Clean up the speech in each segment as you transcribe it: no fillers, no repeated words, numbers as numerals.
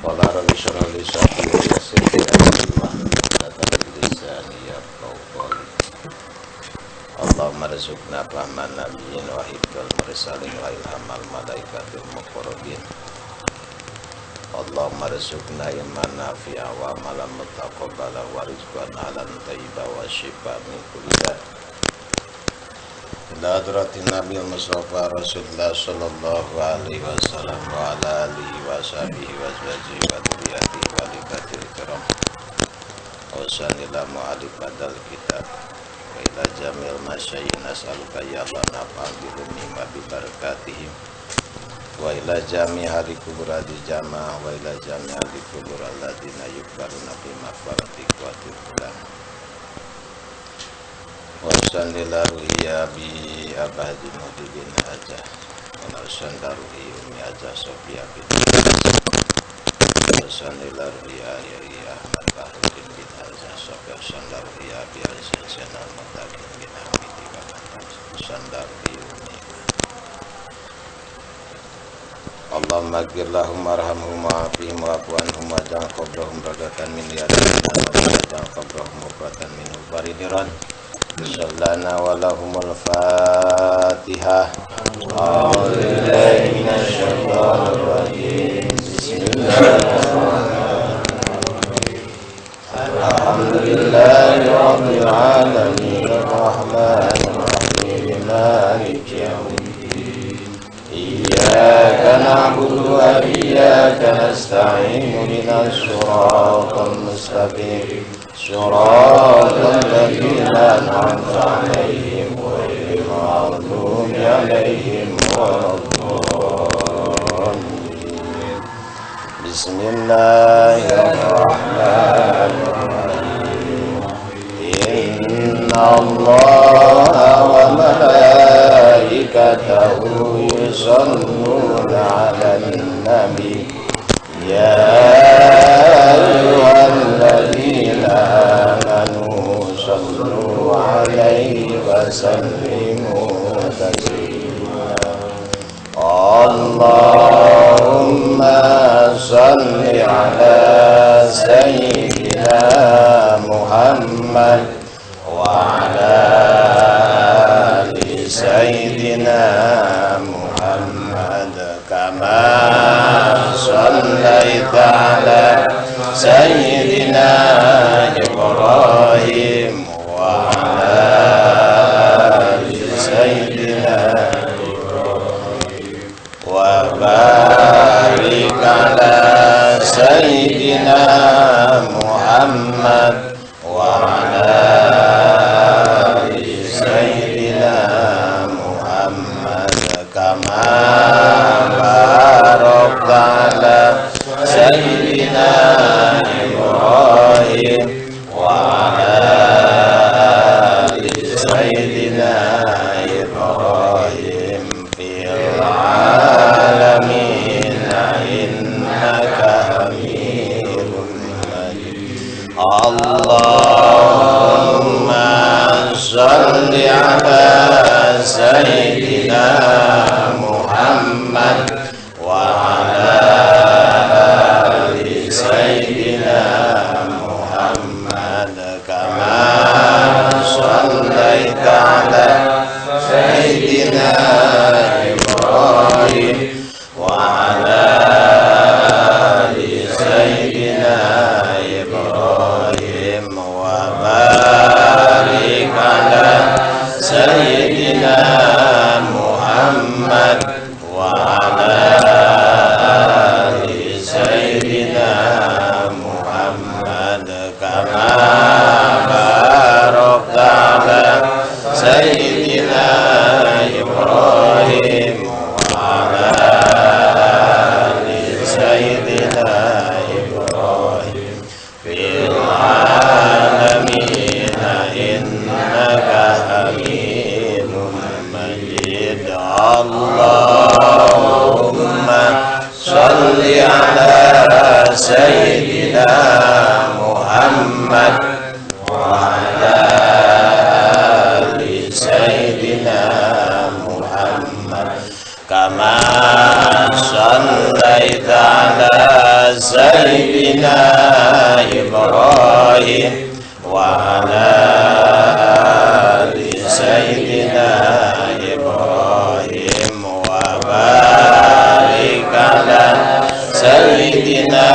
Qala rabbi shrah li sadri wa yassir li amri wahlul lisani yafqahu qawli. Allahumma rizqna fahman nabiyyin wa hifdzal mursalin wa ilhamal malaikatil muqarrabin. Allahumma rizqna ilman nafi'a wa amalan mutaqabbala wa rizqan halan thayyiban wa shifaa min kulli da'. Ila hadratin Nabi Mustafa Rasulullah sallallahu alaihi wasallam wa ala alihi wa sahbihi wa azwajihi wa dzurriyyatihi wa likatil kiram. Wa sallallahu alaihi badal kitab wa ila jamil masyayikh nas'aluka ya Allah nafa'an bi ilmi wa bi barakatihim wa ila jami hari kubur di jamaah wa ila jami hari kubur alladziina yukbaruna bi maqbarati qatil fulan. Wa sallallahu ya bi abadi mudibin aja wa sallallahu umi aja sofia bin wa sallallahu ya ahmad bahudin bin aja sofia sallallahu ya bi azin senal mutakin bin hamidi wa sallallahu umi Allahumma gfir lahum warhamhum wa'afihim wa'fu anhum waj'al qabrahum radatan min riyadil jannah waj'al qabrahum mufratan min faridiran. Sallana wa lahumul fatihah. A'udzu billahi minasy syaithanir rajim. Bismillahirrahmanirrahim. Alhamdulillahi rabbil alamin arrahmanir rahim maliki yaumiddin. Iyyaka na'budu wa iyyaka nasta'in ihdinas siratal mustaqim. صراط الذين أنعمت عليهم غير المغضوب عليهم ولا الضالين. بسم الله الرحمن الرحيم. إن الله وملائكته يصلون على النبي يا أيها الذين آمنوا صلوا عليه وسلموا تسليما. اللهم صل على سيدنا محمد وعلى آل سيدنا محمد كما صليت على سيدنا إبراهيم وعلى آل سيدنا إبراهيم وبارك على سيدنا محمد وعلى آل سيدنا محمد كما باركت على سيدنا إبراهيم وعلى آل سيدنا إبراهيم في العالمين إنك حميد مجيد. اللهم صل على سيدنا محمد وعلى آل سيدنا محمد كما صليت على سيدنا إبراهيم وعلى آل سيدنا إبراهيم وبارك على سيدنا محمد وعلى آل سيدنا محمد كما باركت على سيدنا إبراهيم وعلى آل سيدنا إبراهيم في العالمين إنك حميد مجيد. اللهم صل على سيدنا محمد وعلى آل سيدنا محمد كما صليت على sayyidina Ibrahim wa ala ali sayyidina Ibrahim wa barik ala sayyidina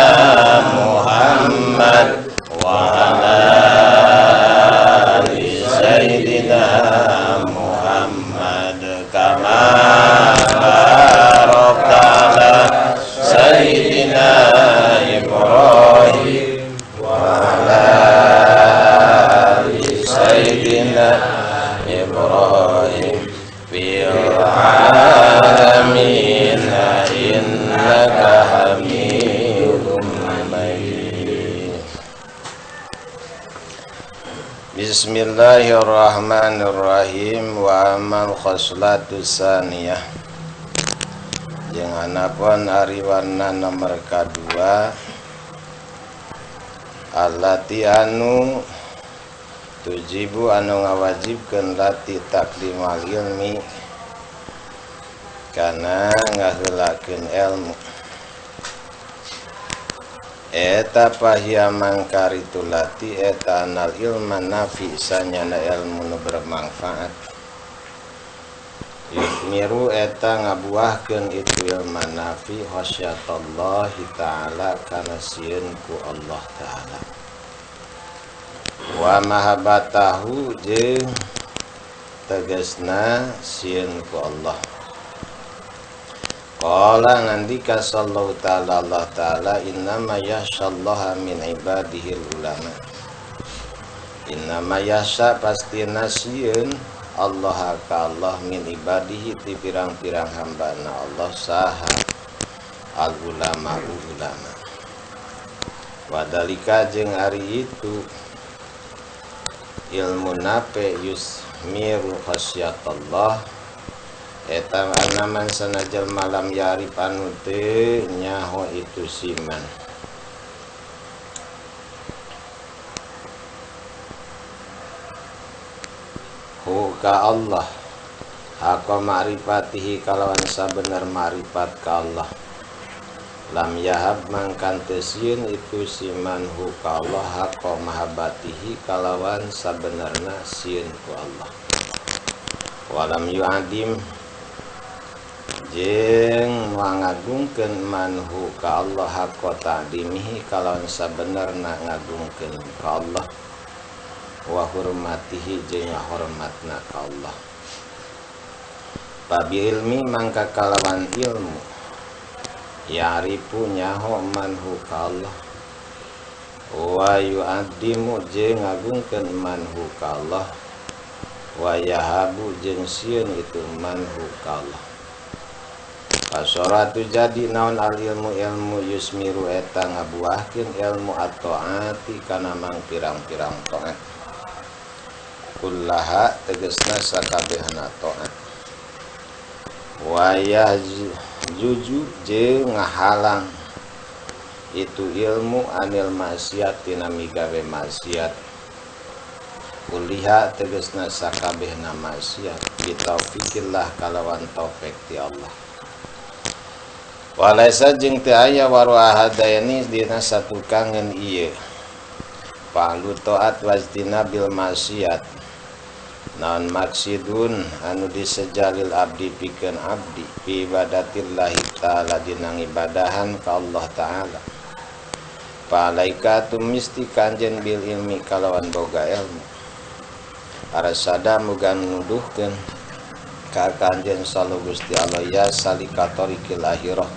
Muhammad wa ala ali sayyidina Muhammad kama barakta ala sayyidina Ibrahim wa ala ali sayyidina Ibrahim fil alamin innaka hamidum majid. Bismillahirrahmanirrahim. Wa amal khoslatu saniyah jeung anapun ari warna nomor kadua allati anu tujibu anu ngawajibkeun lati taklimal ilmi kana ngaheulakeun ilmu eta pahia mangkari tulati eta anal ilman nafi sanyana ilmu nu bermanfaat yusmiru eta ngabuahkeun itu ilman nafi khasyatallahi ta'ala kana sieun ku Allah ta'ala wa mahabbatahu jeung tegasna sieun ku Allah. Qala ngandika sallallahu ta'ala Allah ta'ala innama yakhsyallaha min ibadihil ulama. Innama yakhsha pastina sieun Allah ka Allah min ibadihi ti pirang-pirang hambana Allah saha al ulama ulama. Wadalika jeung ari itu ilmu nape yusmiru khasyatallah eta anaman sanajal malam yari panute nyaho itu siman hu ka Allah haqqa ma'rifatihi kalawan sabener ma'rifat ka Allah lam yahab mangkan tesieun itu siman hu ka Allah haqqa mahabbatihi kalawan sabenerna sieun ku Allah walam yu'adim jeung ngagungkeun manhu ka Allah haqqa ta'dimihi kalawan sabenerna ngagungkeun ka Allah wa hurmatihi jeung hormatna ka Allah babi ilmi mangka kalawan ilmu ya'rifu nyaho manhu ka Allah wa yu'addimu jeung ngagungkeun manhu ka Allah wa yahabu jeung sieun itu manhu ka Allah. Pasoratu jadi naon al ilmu yusmiru eta ngabuahkeun ilmu at-taati kana mang pirang-pirang taat. Kullaha tegasna sakabehna taat. Wa yahjuju jeung ngahalang itu ilmu anil maksiat tina migawe maksiat. Kuliha tegasna sakabehna maksiat bitaufikillah kalawan taufik ti Allah. Walaisa jeung teu aya waru ahadayani dina satu kangen ieu palu taat wazdina bil maksiat naon maksidun anu disejalil abdi pikeun abdi fi ibadatillahi ta'ala dina ngibadahan ka Allah ta'ala palaikatu misti kanjen bil ilmi kalawan boga ilmu arasada muga nuduhkeun ka kanjen sallallahu Gusti Allah ya salikatorikil akhirah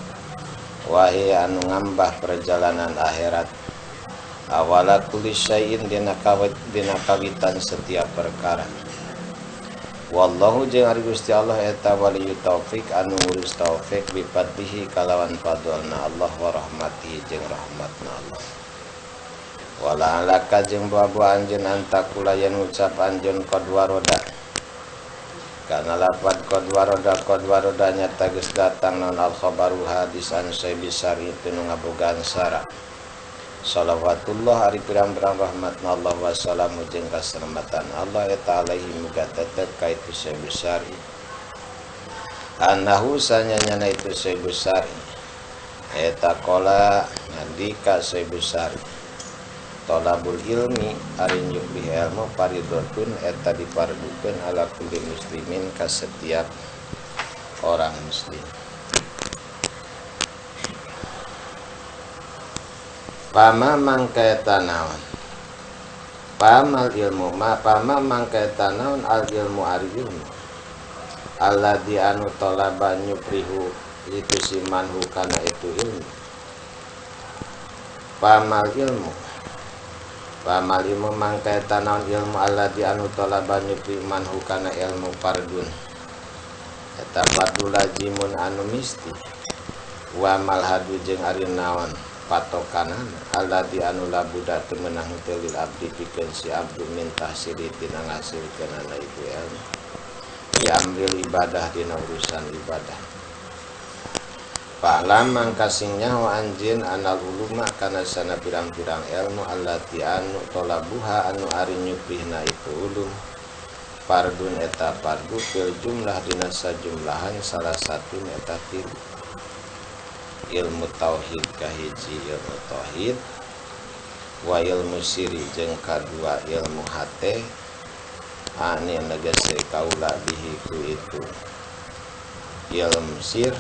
wahai anu ngambah perjalanan akhirat awala kulli syai'in dina kawitan setiap perkara wallahu jeung ari Gusti Allah eta waliyu taufik anu ngurus taufik bi fadlihi kalawan fadlna Allah wa rahmatihi jeung rahmatna Allah wala alaka jeung buah-buah anjeun antakula yen ngucap anjeun qadwa roda karena lafad kodwa roda nyata geus datang non al khabaru hadis an sayyibisari itu nu ngabogaan sara salawatullah ari pirang-pirang rahmatna Allah wa salamu jeung kaselamatan Allah eta alaihi muga tetep ka itu sayyibisari annahu sanyana itu sayyibisari eta qala Sandi ka sebesar tolabul ilmi ari nyubrih ilmu paridotun eta dipardukeun ala kulli muslimin ka setiap orang muslim. Pama mangkaeta naon pamal ilmu ma pama mangkaeta naon al ilmu ari ilmu alladzi anu talaba nyuprihu itu simanhu kana itu ilmu. Pamal ilmu mangkaeta naon ilmu alladzi anu talaba nyupri manhu kana ilmu fardun eta fardul lazimun anu misti wa malhadu jeung ari naon patokanan alladzi anu labuda teu meunang teu lil abdi pikeun si abdu min tahsili tina ngasilkeun ana itu ilmu ya amril ibadah dina urusan ibadah. Fa'lam mangkasing nyaho anjeun anal uluma kana sana pirang-pirang ilmu allati anu talabuha anu ari nyuprihna itu ulum fardun eta fardu fil jumlah dina sajumlahan salah satu eta tilu ilmu tauhid kahiji ilmu tauhid wa ilmu siri jeung kadua ilmu hate ani negese kaula bihi ku itu ilmu sir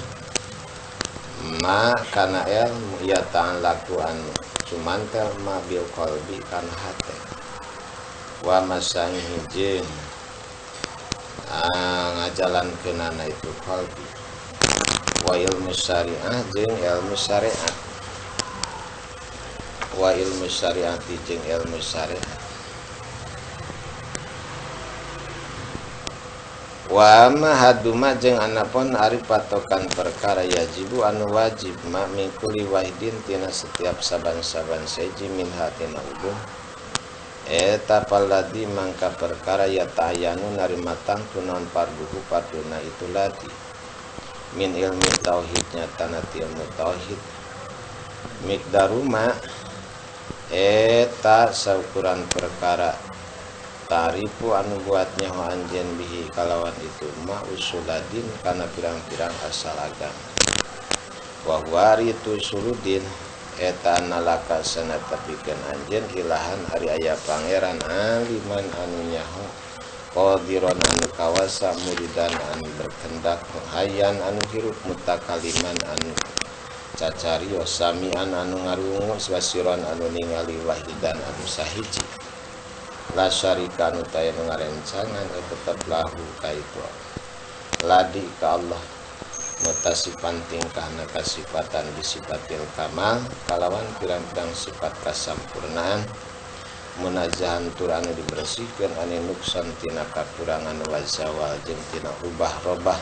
ma kana ilmu ya ta'an laku anu cumantel ma bil qalbi kana hate wa masahi jeung ngajalankeun ana itu qalbi wa ilmu syariah jeung ilmu syariat wa ilmu syariati jeung ilmu syariat wa ma haduma jeung anapun ari patokan perkara yajibu anu wajib ma mingkuli wahidin tina setiap saban-saban seji min hatina ulum eta paladi mangka perkara ya ta'ayanu narimatang tunon parduhu parduna itu ladi min ilmi tauhidnya tanat ilmu tauhid mikdaruma eta saukuran perkara tarifu anu buatnya ho anjen bihi kalawan itu ma usuladin kana pirang-pirang asal agama wa huari itu suludin eta nalaka sana tapikeun anjeun ilahan ari aya pangeran aliman anu nyaho qadiron anu kawasa muridan anu berkendak hayyan anu hirup mutakaliman anu cacarios samian anu ngarungu swasiron anu ningali wahidan anu sahiji la syarika anu taya ngarencangan tetep lahu kaitu ladi ka Allah mutasipan tingkahna kasifatan disipatil kamal kalawan pirang-pirang sifat kasampurnaan munazahan tur anu dibersihkeun anu nuksan tina kakurangan wa zawal jeung tina ubah robah.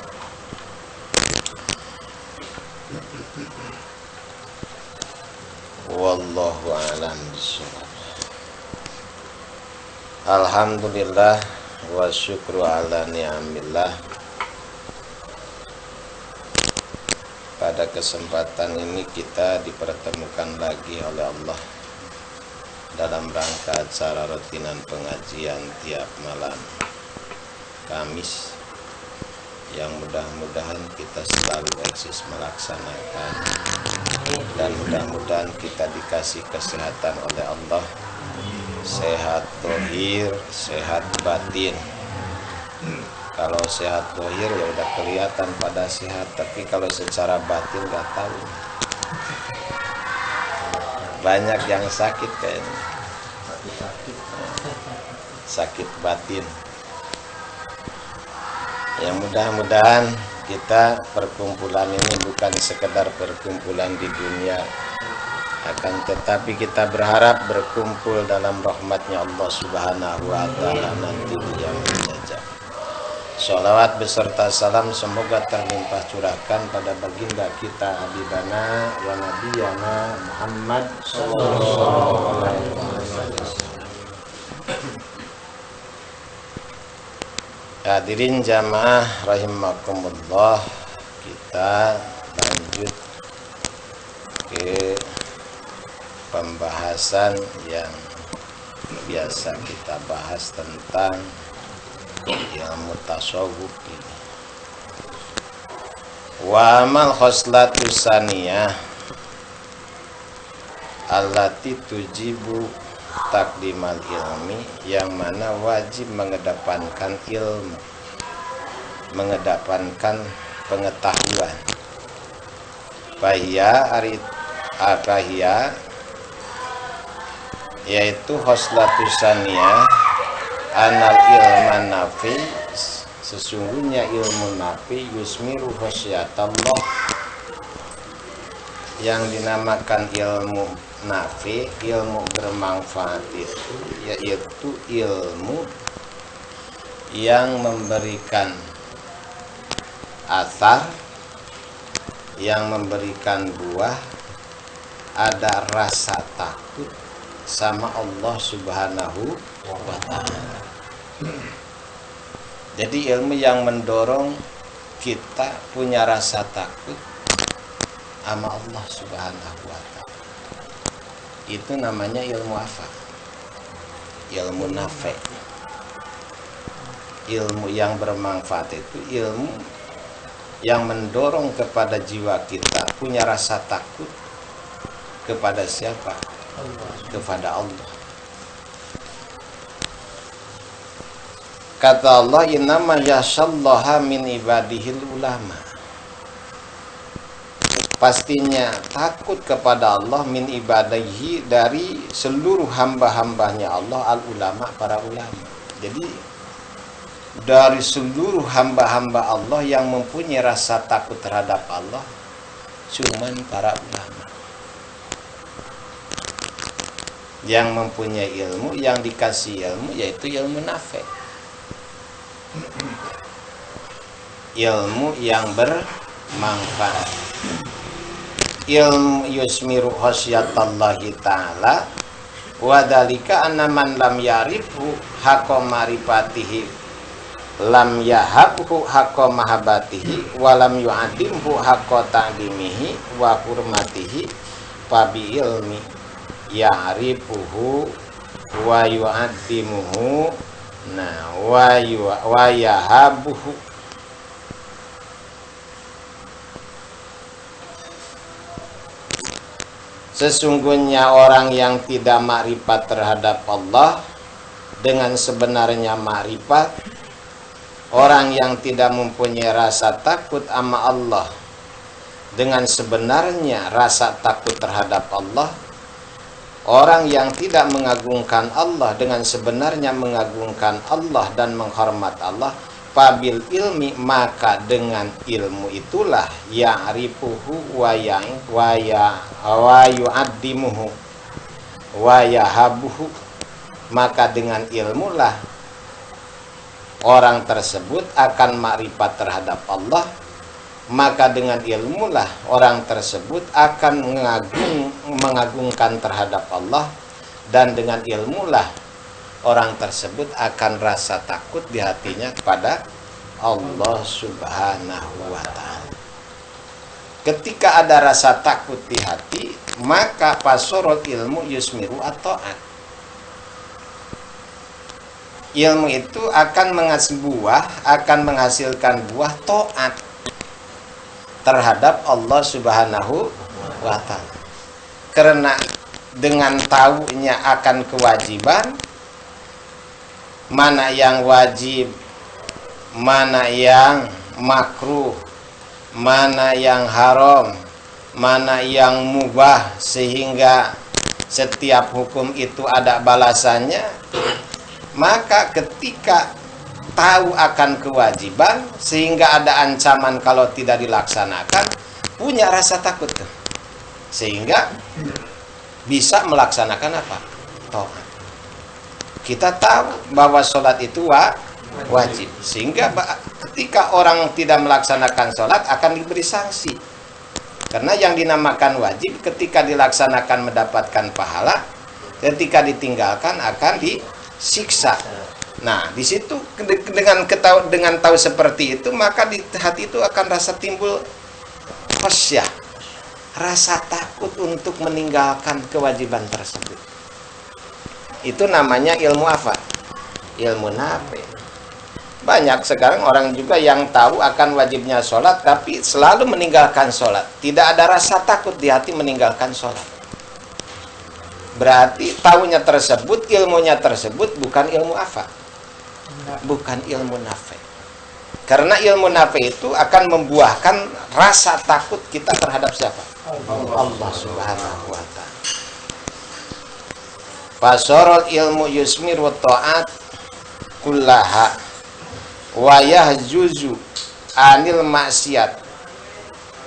Wallahu a'lam bishawab. Alhamdulillah wa syukru ala ni'amillah. Pada kesempatan ini kita dipertemukan lagi oleh Allah dalam rangka acara rutinan pengajian tiap malam Kamis yang mudah-mudahan kita selalu eksis melaksanakan dan mudah-mudahan kita dikasih kesehatan oleh Allah, sehat zahir, sehat batin. Kalau sehat zahir ya udah kelihatan pada sehat, tapi kalau secara batin nggak tahu. Banyak yang sakit kayaknya, sakit batin. Yang mudah-mudahan kita perkumpulan ini bukan sekedar perkumpulan di dunia, akan tetapi kita berharap berkumpul dalam rahmatnya Allah Subhanahu wa ta'ala nanti yang menjajah. Sholawat beserta salam semoga terlimpah curahkan pada baginda kita Habibana wa Nabiyana Muhammad sallallahu alaihi wasallam. Hadirin jamaah rahimakumullah, kita lanjut ke pembahasan yang biasa kita bahas tentang ilmu tasawuf ini. Wa amal khoslatus saniyah, allati tujibu takdimal ilmi, yang mana wajib mengedepankan ilmu, mengedepankan pengetahuan. Bahia yaitu khoslatus saniyah anal ilman nafi, sesungguhnya ilmu nafi yusmiru khosyatallah, yang dinamakan ilmu nafi, ilmu bermanfaat itu yaitu ilmu yang memberikan asar, yang memberikan buah, ada rasa takut sama Allah Subhanahu wa ta'ala. Jadi ilmu yang mendorong kita punya rasa takut sama Allah Subhanahu wa ta'ala, itu namanya ilmu apa? Ilmu nafi. Ilmu yang bermanfaat itu ilmu yang mendorong kepada jiwa kita punya rasa takut kepada siapa? Kepada Allah. Kata Allah, innama yashallaha min ibadihil ulama. Pastinya takut kepada Allah min ibadihi, dari seluruh hamba-hambanya Allah, al ulama, para ulama. Jadi dari seluruh hamba-hamba Allah yang mempunyai rasa takut terhadap Allah cuman para ulama. Yang mempunyai ilmu, yang dikasih ilmu, yaitu ilmu nafi, ilmu yang bermanfaat, ilmu yusmiru khosyatallahi ta'ala, wadhalika anna man lam yarifu haqqa marifatihi lam yahabhu haqqa mahabatihi walam yu'adimhu haqqa ta'dimihi wa hurmatihi fabi ilmi ya'rifuhu wa yu'addimuhu wa yahabuhu. Sesungguhnya orang yang tidak makrifat terhadap Allah dengan sebenarnya makrifat, orang yang tidak mempunyai rasa takut sama Allah dengan sebenarnya rasa takut terhadap Allah, orang yang tidak mengagungkan Allah dengan sebenarnya mengagungkan Allah dan menghormat Allah, pabil ilmi, maka dengan ilmu itulah ya'rifuhu wa yu'addimuhu wa yahabuhu, maka dengan ilmulah orang tersebut akan makrifat terhadap Allah, maka dengan ilmulah orang tersebut akan mengagungkan terhadap Allah, dan dengan ilmulah orang tersebut akan rasa takut di hatinya kepada Allah Subhanahu wa ta'ala. Ketika ada rasa takut di hati, maka pasorot ilmu yusmiru at-ta'at. Ilmu itu akan menghasilkan buah ta'at terhadap Allah Subhanahu wa ta'ala. Karena dengan tahunya akan kewajiban, mana yang wajib, mana yang makruh, mana yang haram, mana yang mubah, sehingga setiap hukum itu ada balasannya, maka ketika tahu akan kewajiban sehingga ada ancaman kalau tidak dilaksanakan, punya rasa takut tuh, sehingga bisa melaksanakan apa? Taat. Kita tahu bahwa sholat itu wajib, sehingga ketika orang tidak melaksanakan sholat akan diberi sanksi. Karena yang dinamakan wajib ketika dilaksanakan mendapatkan pahala, ketika ditinggalkan akan disiksa. Nah, di situ dengan tahu seperti itu, maka di hati itu akan rasa timbul khosyah, rasa takut untuk meninggalkan kewajiban tersebut. Itu namanya ilmu apa? Ilmu nafi. Banyak sekarang orang juga yang tahu akan wajibnya sholat, tapi selalu meninggalkan sholat. Tidak ada rasa takut di hati meninggalkan sholat. Berarti tahunya tersebut, ilmunya tersebut bukan ilmu apa? Bukan ilmu nafi. Karena ilmu nafi itu akan membuahkan rasa takut kita terhadap siapa? Allah Subhanahu wa ta'ala. Fasorol ilmu yusmir wa ta'at kullaha wa yahjuzu anil maksiat.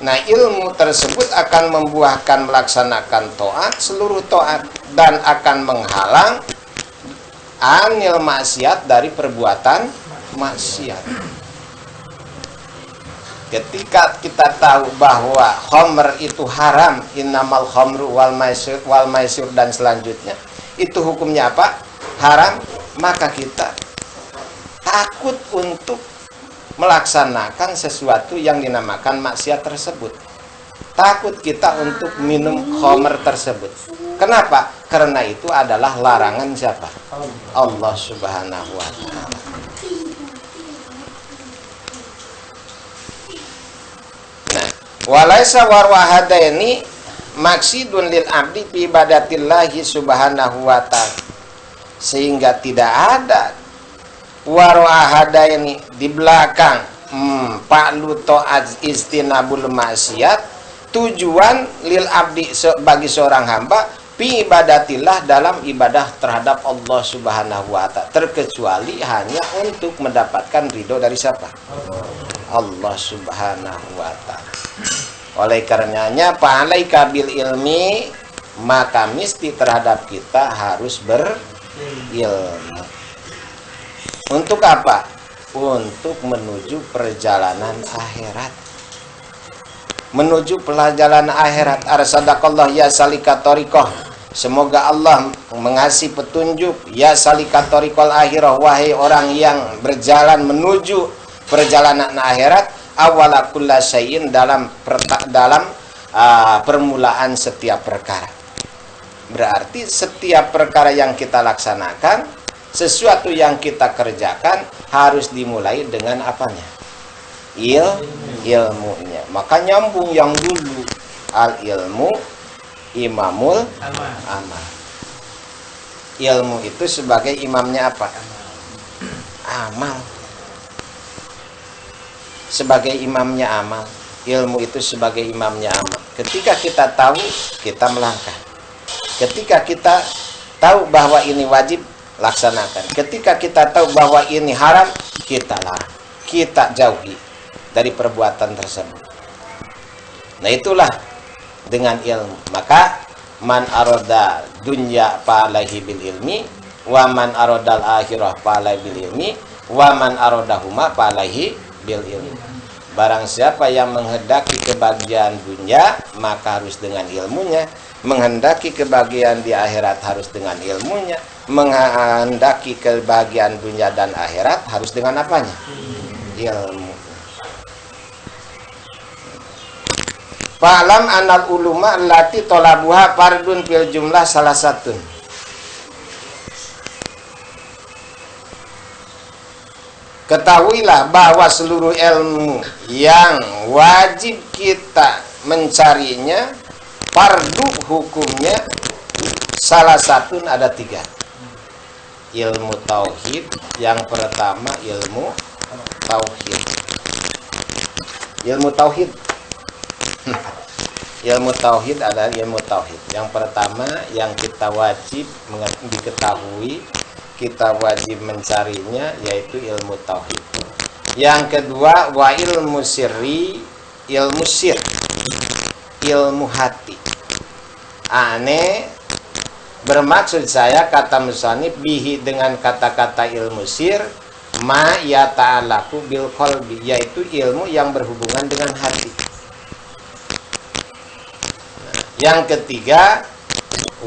Nah, ilmu tersebut akan membuahkan melaksanakan taat, seluruh taat, dan akan menghalang anil maksiat, dari perbuatan maksiat. Ketika kita tahu bahwa khamr itu haram, innamal khamru wal maisir dan selanjutnya, itu hukumnya apa? Haram, maka kita takut untuk melaksanakan sesuatu yang dinamakan maksiat tersebut. Takut kita untuk minum khamr tersebut. Kenapa? Karena itu adalah larangan siapa? Allah Subhanahu wa ta'ala. Nah, walaisa warwahadaini maksidun lil abdi fi ibadatillahi subhanahu wa ta'ala. Sehingga tidak ada warwahadaini di belakang fa'lu ta'at istinabul maksiat, tujuan lil abdi bagi seorang hamba fi ibadatillah, dalam ibadah terhadap Allah Subhanahu wa ta'ala, terkecuali hanya untuk mendapatkan ridho dari siapa? Allah Subhanahu wa ta'ala. Oleh karenanya fa'alaika bil ilmi, maka mesti terhadap kita harus berilmu. Untuk apa? Untuk menuju perjalanan akhirat. Menuju perjalanan akhirat. Arsadaqallah ya salikatorikoh. Semoga Allah mengasih petunjuk ya salikatorikol akhirah, wahai orang yang berjalan menuju perjalanan akhirat. Awala kulla syai'in, dalam permulaan setiap perkara. Berarti setiap perkara yang kita laksanakan, sesuatu yang kita kerjakan, harus dimulai dengan apanya? Ilmunya. Maka nyambung yang dulu, al ilmu imamul amal. Ilmu itu sebagai imamnya apa? Amal. Sebagai imamnya amal. Ilmu itu sebagai imamnya amal. Ketika kita tahu, kita melangkah. Ketika kita tahu bahwa ini wajib, laksanakan. Ketika kita tahu bahwa ini haram, kita larang, kita jauhi dari perbuatan tersebut. Nah, itulah dengan ilmu. Maka man aroda dunya fa'alaihi bil ilmi, wa man arodal akhirah fa'alaihi bil ilmi, wa man arodahuma fa'alaihi bil ilmi. Barang siapa yang menghendaki kebahagiaan dunia, maka harus dengan ilmunya. Menghendaki kebahagiaan di akhirat harus dengan ilmunya. Menghendaki kebahagiaan dunia dan akhirat harus dengan apanya? Ilmu. Fa'lam anal uluma allati talabuha fardun fil jumlah salah satu. Ketahuilah bahwa seluruh ilmu yang wajib kita mencarinya, fardu hukumnya salah satu, ada 3. Ilmu tauhid, yang pertama ilmu tauhid. Ilmu tauhid. Ilmu tauhid adalah ilmu tauhid. Yang pertama yang kita wajib diketahui, kita wajib mencarinya, yaitu ilmu tauhid. Yang kedua wa ilmu sirri, ilmu sir, ilmu hati. Bermaksud saya, kata musannif, bihi, dengan kata-kata ilmu sir, ma yata'alaku bil qalbi, yaitu ilmu yang berhubungan dengan hati. Yang ketiga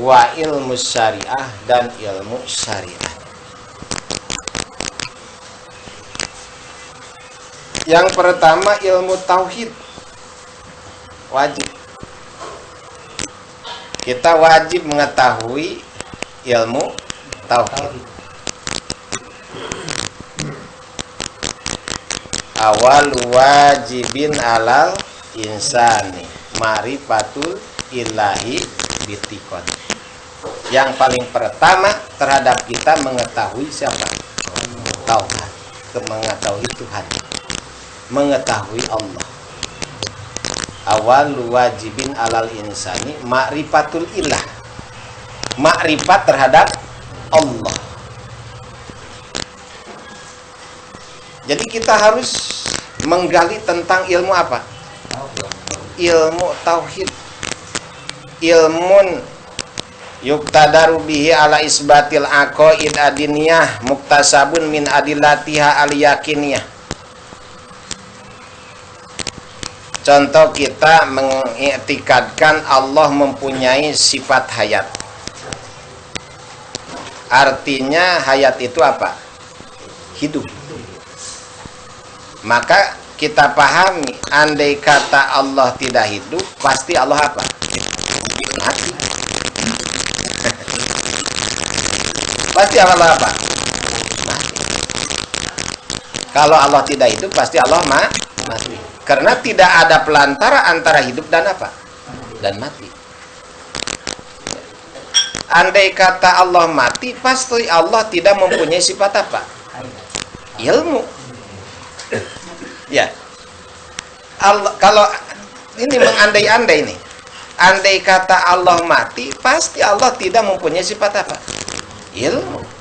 wa ilmu syariah, dan ilmu syariah. Yang pertama ilmu tauhid wajib. Kita wajib mengetahui ilmu tauhid. Awal wajibin alal insani ma'rifatul ilahi bitikon. Yang paling pertama terhadap kita mengetahui siapa? Tauhid. Mengetahui Tuhan. Mengetahui Allah. Awal wajibin alal insani ma'rifatul ilah. Makrifat terhadap Allah. Jadi kita harus menggali tentang ilmu apa? Ilmu tauhid. Ilmun yuktadaru bihi ala isbatil aqaid adiniyah muktasabun min adillatiha al yakiniyah. Contoh, kita mengiktikadkan Allah mempunyai sifat hayat. Artinya hayat itu apa? Hidup. Maka kita pahami, andai kata Allah tidak hidup, pasti Allah apa? Mati. Pasti Allah apa? Mati. Kalau Allah tidak hidup, pasti Allah mati. Karena tidak ada pelantara antara hidup dan apa? Dan mati. Andai kata Allah mati, pasti Allah tidak mempunyai sifat apa? Ilmu. Ya. Kalau ini mengandai-andai nih. Andai kata Allah mati, pasti Allah tidak mempunyai sifat apa? Ilmu.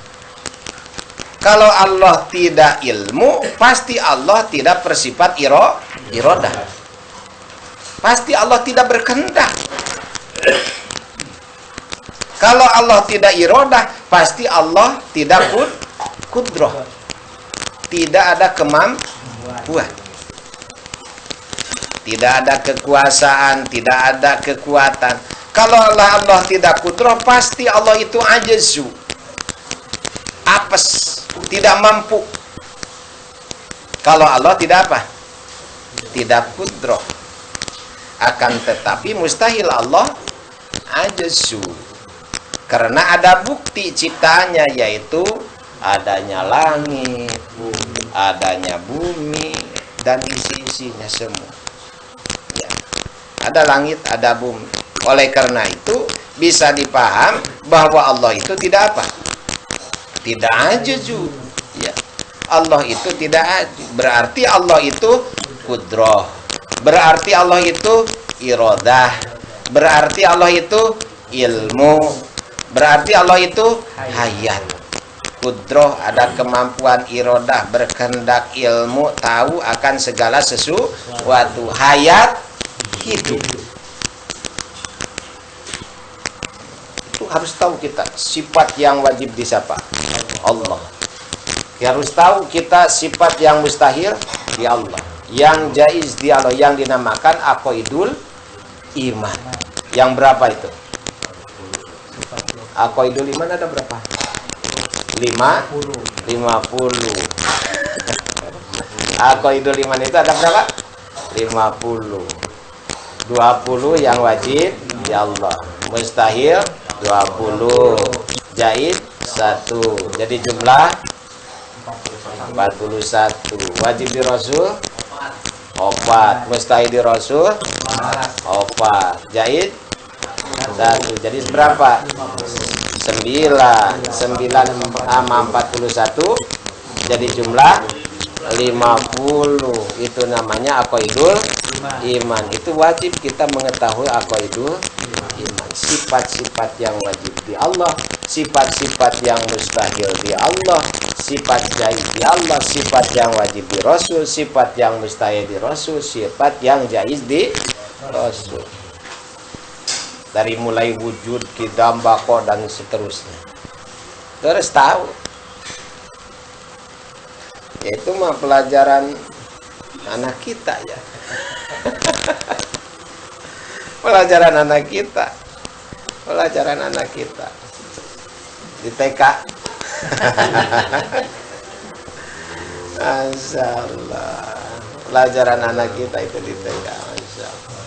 Kalau Allah tidak ilmu, pasti Allah tidak bersifat irodah. Pasti Allah tidak berkehendak. Kalau Allah tidak irodah, pasti Allah tidak kudroh. Tidak ada kemampuan. Tidak ada kekuasaan, tidak ada kekuatan. Kalau Allah tidak kudroh, pasti Allah itu ajazu. Apes. Tidak mampu. Kalau Allah tidak apa? Tidak kudroh. Akan tetapi mustahil Allah ajazu. Karena ada bukti ciptaannya, yaitu adanya langit, adanya bumi, dan isi-isinya semua. Ya. Ada langit, ada bumi. Oleh karena itu bisa dipaham bahwa Allah itu tidak apa? Tidak ajazu. Ya. Allah itu tidak ajazu. Berarti Allah itu kudroh. Berarti Allah itu irodah. Berarti Allah itu ilmu. Berarti Allah itu hayat. Kudroh ada kemampuan, irodah berkehendak, ilmu tahu akan segala sesuatu. Hayat hidup. Itu harus tahu kita sifat yang wajib disapa Allah. Harus tahu kita sifat yang mustahil di Allah, yang jaiz di Allah, yang dinamakan aqaidul iman. Yang berapa itu? Aqaidul iman ada berapa? 50. Aqaidul iman itu ada berapa? 50. 20 yang wajib di Allah, mustahil 20, jaiz 1. Jadi jumlah 41. Wajib di Rasul 4, mustahil di Rasul 4, jaiz 1. Jadi berapa? 9 sama 41, jadi jumlah 50. Itu namanya aqaidul iman. Itu wajib kita mengetahui aqaidul iman. Sifat-sifat yang wajib di Allah, sifat-sifat yang mustahil di Allah, sifat jaiz di Allah, sifat yang wajib di Rasul, sifat yang mustahil di Rasul, sifat yang jaiz di Rasul. Dari mulai wujud, kidam, bako, dan seterusnya. Terus tahu. Itu mah pelajaran anak kita ya. Pelajaran anak kita. Pelajaran anak kita. Di TK. Masya Allah. Pelajaran anak kita itu di TK. Masya Allah.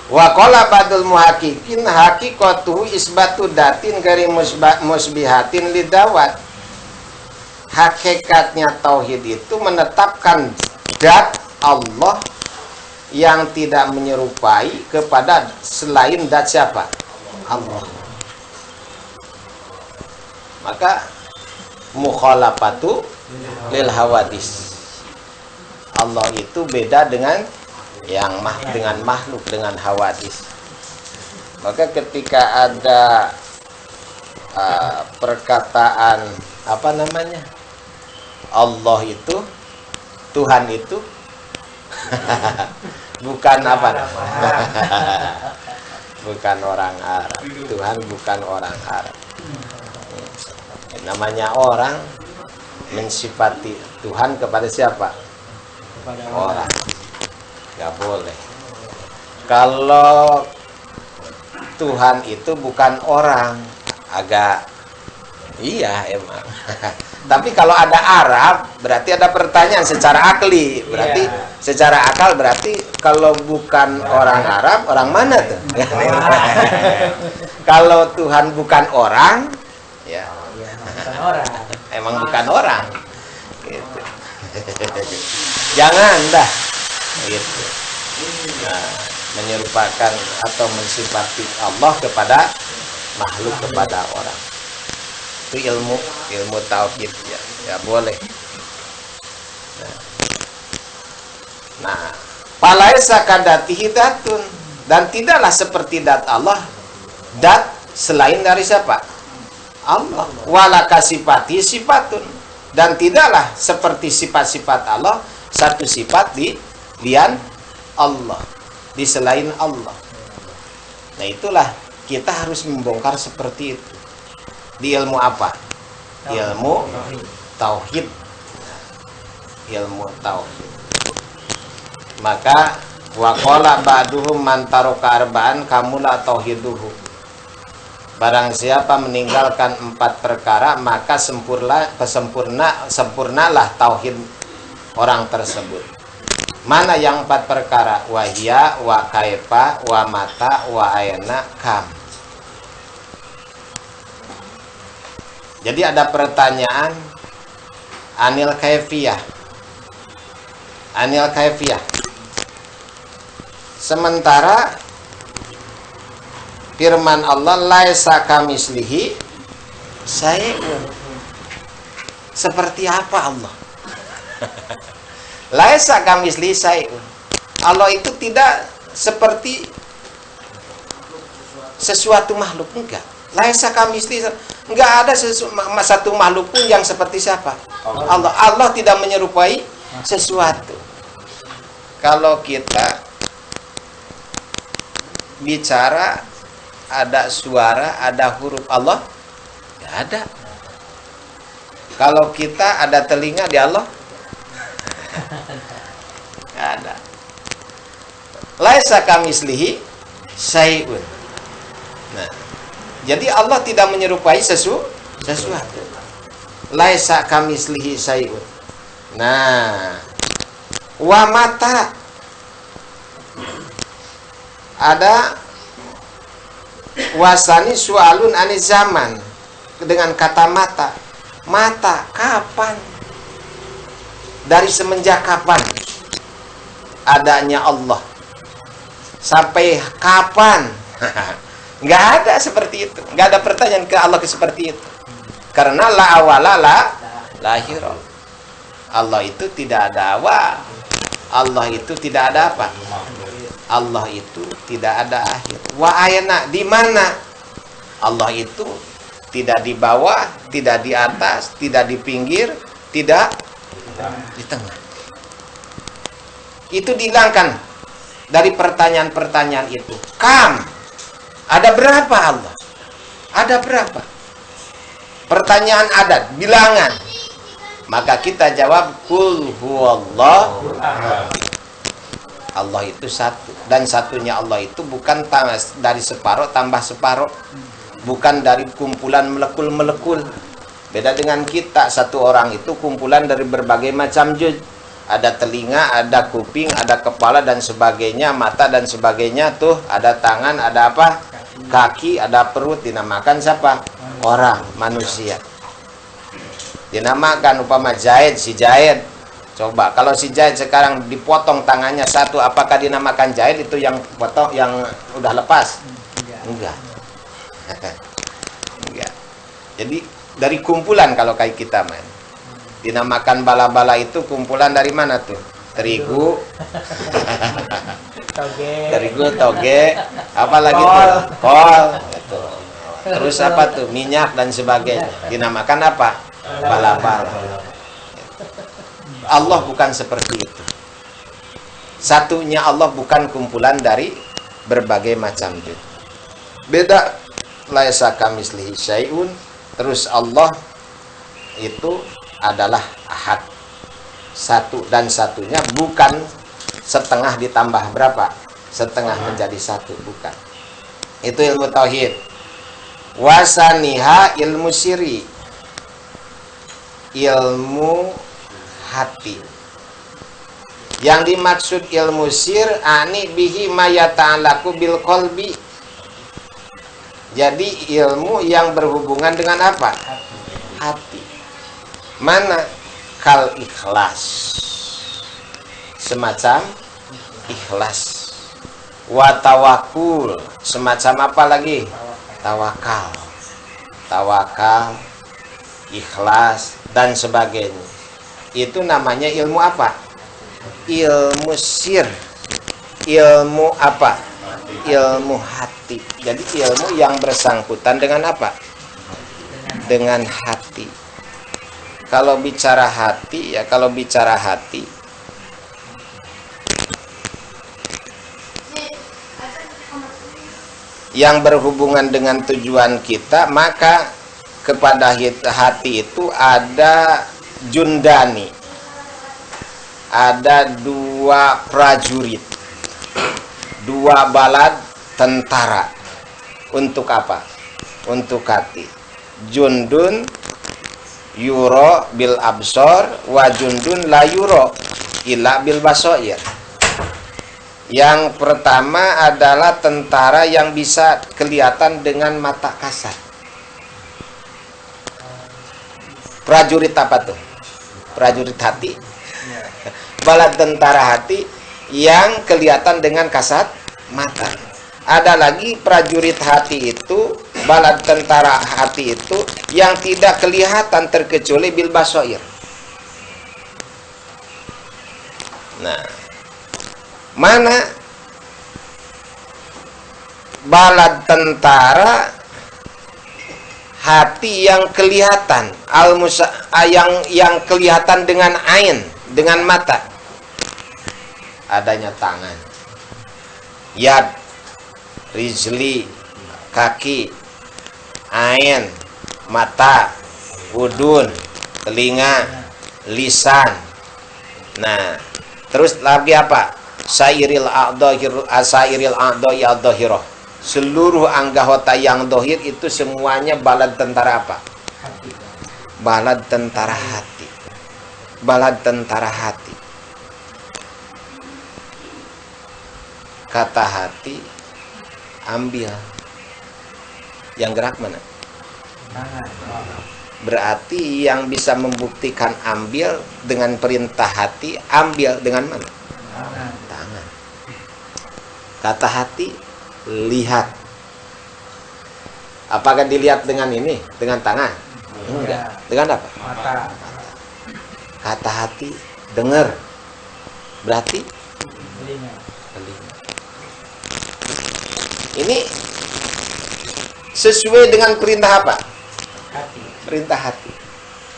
Wa qala badul muhaqqiqin haqiqatu isbatu datin gari musbihatin lidawat. Hakikatnya tauhid itu menetapkan zat Allah yang tidak menyerupai kepada selain dat siapa? Allah. Maka mukhalafatu lil hawadis. Allah itu beda dengan dengan makhluk, dengan hawadis. Maka ketika ada perkataan apa namanya? Allah itu, Tuhan itu bukan apa? Bukan orang Arab. Tuhan bukan orang Arab. Namanya orang mensifati Tuhan kepada siapa? Kepada orang. Gak boleh. Kalau Tuhan itu bukan orang, agak iya emang. Tapi kalau ada Arab, berarti ada pertanyaan secara akli. Berarti secara akal berarti kalau bukan orang Arab, orang mana tuh? Kalau Tuhan bukan orang, ya bukan orang. Emang bukan orang. Gitu. Jangan dah. Gitu. Nah, menyerupakan atau mensifati Allah kepada makhluk, kepada orang. Itu ilmu tauhid ya boleh. Nah, palaisa kadatihi datun, dan tidaklah seperti dat Allah, dat selain dari siapa? Allah. Wala kasifati sifatun, dan tidaklah seperti sifat-sifat Allah satu sifat di lian Allah, di selain Allah. Nah, itulah kita harus membongkar seperti itu. Di ilmu apa? Ilmu tauhid. Ilmu tauhid. Maka waqala ba'duhum man taraka arba'an kamula tauhiduhu. Barang siapa meninggalkan 4 perkara, maka sempurnalah tauhid orang tersebut. Mana yang 4 perkara? Wahya, wa kaifa, wa mata, wa ayna, kam. Jadi ada pertanyaan anil kaifiyah. Anil kaifiyah. Sementara firman Allah laisa kamislihi syai'un. Seperti apa Allah? Laisa kamislihi syai'un. Allah itu tidak seperti sesuatu makhluk, enggak. Laisa kamislihi, enggak ada satu makhluk pun yang seperti siapa? Allah. Allah tidak menyerupai sesuatu. Kalau kita bicara ada suara, ada huruf Allah, enggak ada. Kalau kita ada telinga di Allah, enggak ada. Laisa kamislihi syai'un. Nah, jadi Allah tidak menyerupai sesuatu. Laisa kamislihi syai'un. Nah, wa mata. Ada wasani sualun aniz zaman dengan kata mata. Mata kapan? Dari semenjak kapan adanya Allah? Sampai kapan? Nggak ada seperti itu. Nggak ada pertanyaan ke Allah seperti itu. Karena la awala la lahir. Allah itu tidak ada awal. Allah itu tidak ada apa? Allah itu tidak ada akhir. Wa ayna, di mana? Allah itu tidak di bawah, tidak di atas, tidak di pinggir, tidak di tengah. Itu dihilangkan dari pertanyaan-pertanyaan itu. Kam, ada berapa Allah? Ada berapa? Pertanyaan ada, bilangan. Maka kita jawab qul huwallahu ahad. Allah itu satu, dan satunya Allah itu bukan dari separuh tambah separuh, bukan dari kumpulan molekul-molekul. Beda dengan kita, satu orang itu kumpulan dari berbagai macam juz. Ada telinga, ada kuping, ada kepala dan sebagainya, mata dan sebagainya tuh, ada tangan, ada apa? Kaki, ada perut, dinamakan siapa? Orang, manusia. Dinamakan upama Zaid, si Zaid. Coba kalau si Jahid sekarang dipotong tangannya satu, apakah dinamakan Jahid itu yang potong yang udah lepas? Enggak. Enggak. Jadi dari kumpulan kalau kayak kita main. Dinamakan bala-bala itu kumpulan dari mana tuh? Terigu. Terigu, toge, apa lagi tuh? Kol. Gitu. Terus apa tuh? Minyak dan sebagainya. Dinamakan apa? Bala-bala. Allah bukan seperti itu. Satunya Allah bukan kumpulan dari berbagai macam itu. Beda, laisa kamislihi syai'un. Terus Allah itu adalah ahad. Satu dan satunya bukan setengah ditambah berapa? Setengah menjadi satu, bukan. Itu ilmu tauhid. Wasaniha ilmu syiri. Ilmu hati. Yang dimaksud ilmu sir ani bihi mayata'alaku bil qalbi. Jadi ilmu yang berhubungan dengan apa? Hati. Mana? Kal ikhlas. Semacam ikhlas. Wa tawakul. Semacam apa lagi? Tawakal. Tawakal, ikhlas dan sebagainya. Itu namanya ilmu apa? Ilmu sir. Ilmu apa? Ilmu hati. Jadi ilmu yang bersangkutan dengan apa? Dengan hati. Kalau bicara hati, ya kalau bicara hati, yang berhubungan dengan tujuan kita, maka kepada hati itu ada jundani, ada dua prajurit, dua balad tentara. Untuk apa? Untuk hati. Jundun yuro bil absor, wa jundun la yuro illa bil basoir. Yang pertama adalah tentara yang bisa kelihatan dengan mata kasat. Prajurit apa tuh? Prajurit hati. Balad tentara hati yang kelihatan dengan kasat mata. Ada lagi prajurit hati itu, balad tentara hati itu yang tidak kelihatan terkecuali bil basoir. Nah, mana balad tentara hati yang kelihatan, yang kelihatan dengan ain, dengan mata, adanya tangan, yad, rijli, kaki, ain, mata, udun, telinga, lisan. Nah, terus lagi apa? Sairil a'dhahirah. Seluruh anggota yang dohir itu semuanya balad tentara apa? Hati. Balad tentara hati. Balad tentara hati. Kata hati, ambil. Yang gerak mana? Berarti yang bisa membuktikan ambil dengan perintah hati, ambil dengan mana? Tangan. Kata hati, lihat. Apakah dilihat dengan ini? Dengan tangan? Enggak. Dengan apa? Mata. Kata hati, dengar. Berarti telinga. Ini sesuai dengan perintah apa? Hati. Perintah hati.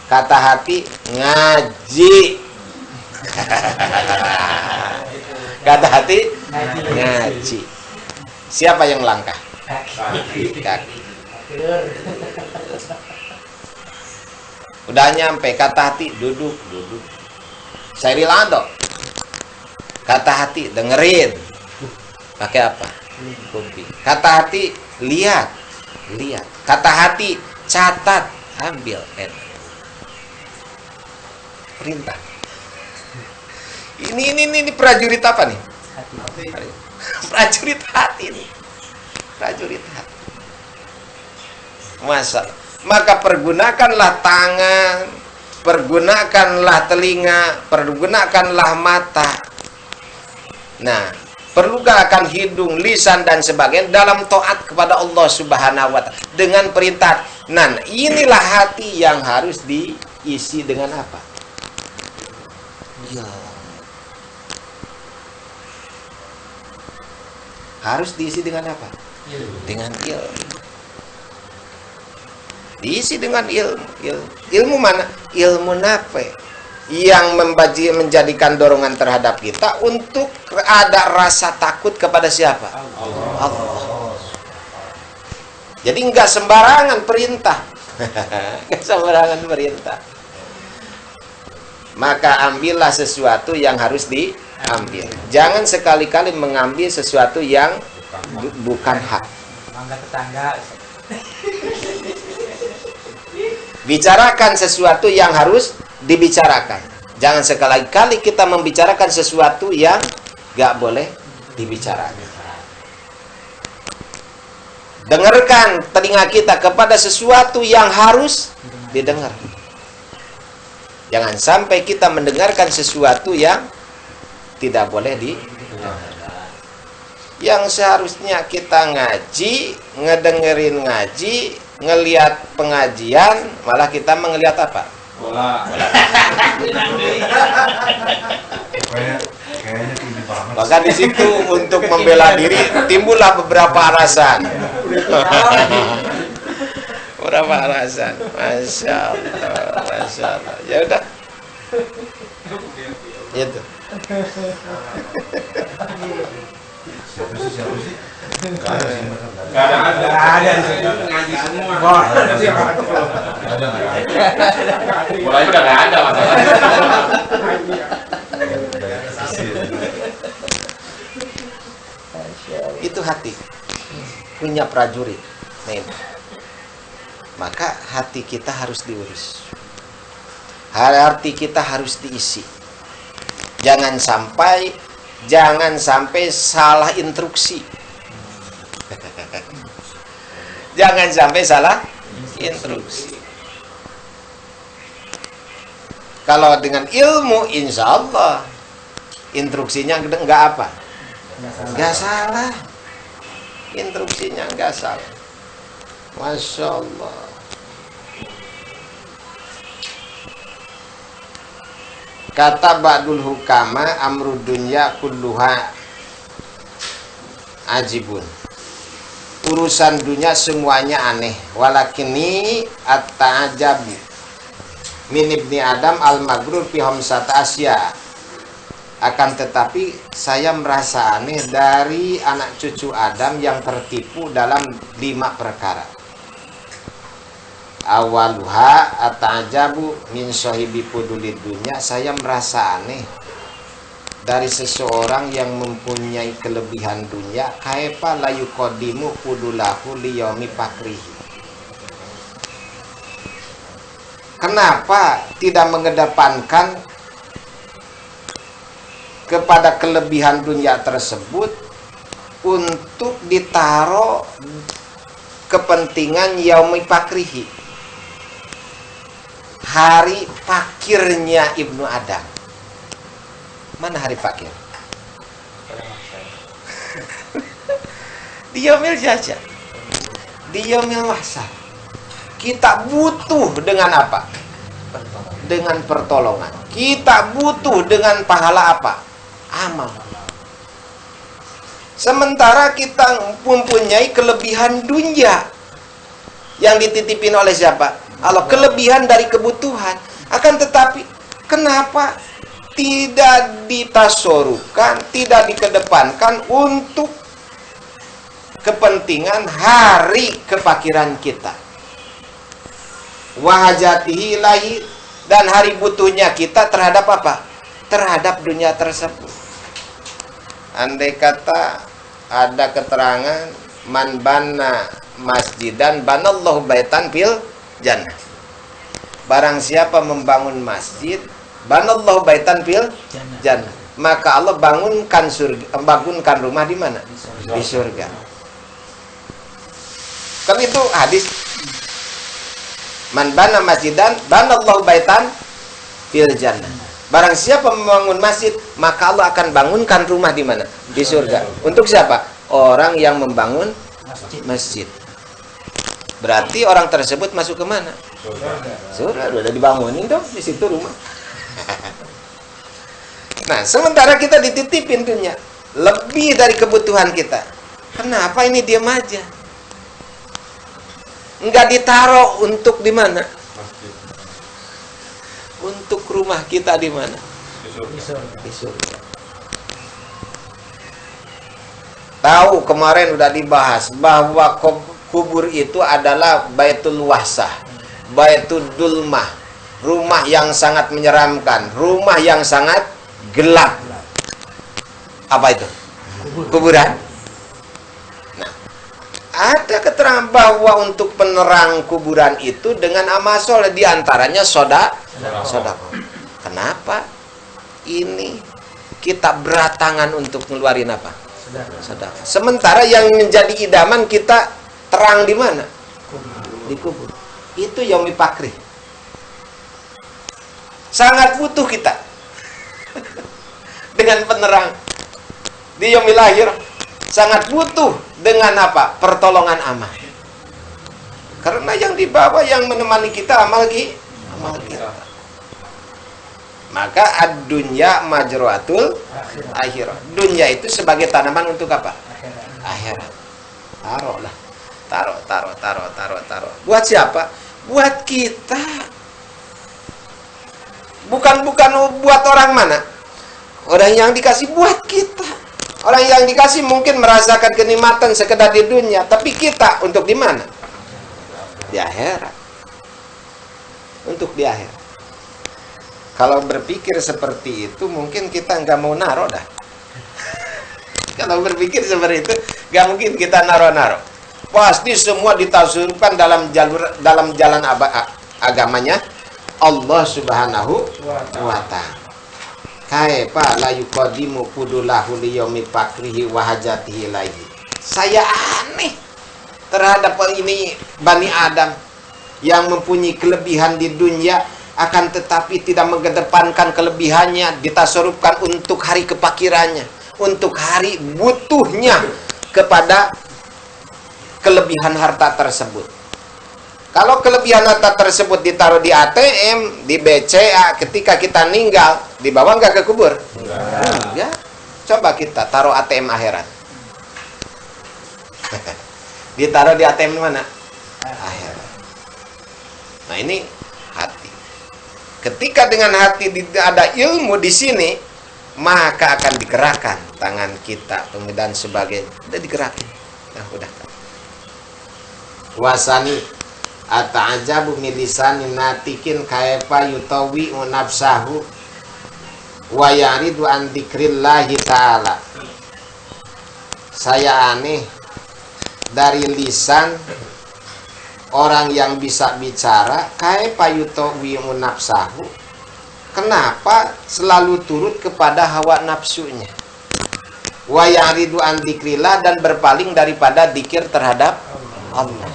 Kata hati, ngaji. Kata hati, ngaji. Siapa yang langkah? Kaki. Udah nyampe, kata hati, duduk. Sairil a'dha. Kata hati, dengerin. Pakai apa? Kuping. Kata hati, lihat. Kata hati, catat, ambil pen. Perintah. Ini prajurit apa nih? Hati. Prajurit hati nih. Prajurit hati. Maka pergunakanlah tangan, pergunakanlah telinga, pergunakanlah mata. Nah, pergunakan hidung, lisan dan sebagainya dalam taat kepada Allah Subhanahu wa taala dengan perintah. Nah, inilah hati yang harus diisi dengan apa? Ya. Harus diisi dengan apa? Dengan ilmu. Diisi dengan ilmu. Ilmu mana? Ilmu nafi yang menjadikan dorongan terhadap kita untuk ada rasa takut kepada siapa? Allah. Jadi nggak sembarangan perintah. Nggak sembarangan perintah. Maka ambillah sesuatu yang harus diambil. Jangan sekali-kali mengambil sesuatu yang bukan hak. Tetangga. Bicarakan sesuatu yang harus dibicarakan. Jangan sekali-kali kita membicarakan sesuatu yang gak boleh dibicarakan. Dengarkan telinga kita kepada sesuatu yang harus didengar. Jangan sampai kita mendengarkan sesuatu yang tidak boleh didengar. Yang seharusnya kita ngaji, ngedengerin ngaji, ngelihat pengajian, malah kita mengelihat apa? Bola. Maka di situ untuk membela diri timbullah beberapa alasan. Beberapa alasan. Masya Allah, Masya Allah. Ya udah. Itu. Siapa sih? Gak ada ngaji semua. Mulai udah gak ada masalah. Itu hati punya prajurit. Nih. Maka hati kita harus diurus. Hati kita harus diisi. Jangan sampai salah instruksi. Jangan sampai salah instruksi. Kalau dengan ilmu, insya Allah instruksinya enggak apa? Enggak salah. Instruksinya enggak salah. Masya Allah. Kata ba'dul hukama amrud dunya kulluha ajibun. Urusan dunia semuanya aneh. Walakini at-ta'ajabu min ibni Adam al-magrur fi khamsati asya. Akan tetapi saya merasa aneh dari anak cucu Adam yang tertipu dalam 5 perkara. Awaluha at-ta'ajabu min sahibi pudulid dunya. Saya merasa aneh dari seseorang yang mempunyai kelebihan dunia, kaifa la yuqaddimu fudulahu liyaumi fakrihi. Kenapa tidak mengedepankan kepada kelebihan dunia tersebut untuk ditaruh kepentingan yaumi fakrihi, hari fakirnya Ibnu Adam. Mana hari fakir? Diyomil jajan, diyomil wahsal. Kita butuh dengan apa? Dengan pertolongan. Kita butuh dengan pahala apa? Amal. Sementara kita mempunyai kelebihan dunia yang dititipin oleh siapa? Allah. Kelebihan dari kebutuhan. Akan tetapi kenapa tidak ditasorukan, tidak dikedepankan untuk kepentingan hari kefakiran kita, wahajatihi ilahi, dan hari butuhnya kita terhadap apa? Terhadap dunia tersebut. Andai kata ada keterangan man bana masjidan banallahu baitan fil jannah. Barang siapa membangun masjid, banallahu baitan fil jannah, maka Allah bangunkan rumah di mana? Di surga. Kan itu hadis. Man bana masjidan banallahu baitan fil jannah. Barang siapa membangun masjid, maka Allah akan bangunkan rumah di mana? Di surga. Untuk siapa? Orang yang membangun masjid. Berarti orang tersebut masuk ke mana? Surga. Udah dibangunin dong di situ rumah. Nah, sementara kita dititipin dunia lebih dari kebutuhan kita. Kenapa ini diam aja? Enggak ditaruh untuk di mana? Untuk rumah kita di mana? Di surga. Tahu kemarin udah dibahas bahwa kubur itu adalah baitul wahsah, baitul dulmah, rumah yang sangat menyeramkan, rumah yang sangat gelap. Apa itu? Kuburan. Nah, ada keterangan bahwa untuk penerang kuburan itu dengan amal soleh, diantaranya sodako. Kenapa? Ini kita beratangan untuk ngeluarin apa? Sodako. Sementara yang menjadi idaman kita terang di mana? Di kubur. Itu yaumi pakri. Sangat butuh kita dengan penerang. Di yaumi lahir sangat butuh dengan apa? Pertolongan amal. Karena yang dibawa, yang menemani kita amal kita. Maka ad-dunya majruatul akhirah. Dunya itu sebagai tanaman untuk apa? Akhirat. Taruh. Buat siapa? Buat kita. Bukan buat orang mana? Orang yang dikasih buat kita. Orang yang dikasih mungkin merasakan kenikmatan sekedar di dunia, tapi kita untuk di mana? Di akhirat. Untuk di akhirat. Kalau berpikir seperti itu, mungkin kita nggak mau naruh dah. Kalau berpikir seperti itu, nggak mungkin kita naruh. Pasti semua ditafsirkan dalam jalan agamanya Allah Subhanahu wa Ta'ala. Kaifa la yuqaddimu qudulahu li yaumi fakrihi wa hajatihi lagi. Saya aneh terhadap ini Bani Adam yang mempunyai kelebihan di dunia, akan tetapi tidak mengedepankan kelebihannya, ditasarufkan untuk hari kepakirannya, untuk hari butuhnya kepada kelebihan harta tersebut. Kalau kelebihan harta tersebut ditaruh di ATM, di BCA, ketika kita meninggal, dibawa nggak ke kubur? Enggak. Coba kita taruh ATM akhirat. Ditaruh di ATM mana? Akhirat. Nah, ini hati. Ketika dengan hati ada ilmu di sini, maka akan digerakkan tangan kita, dan sebagainya. Udah digerakkan. Nah, udah. Wasani ata'ajabu min lisani natikin kaifa yutawi nafsahu wa yaridu an dzikrillahi ta'ala. Saya aneh dari lisan orang yang bisa bicara, kaifa yutawi nafsahu. Kenapa selalu turut kepada hawa nafsunya? Wa yaridu an dzikrillah, dan berpaling daripada dzikir terhadap Allah.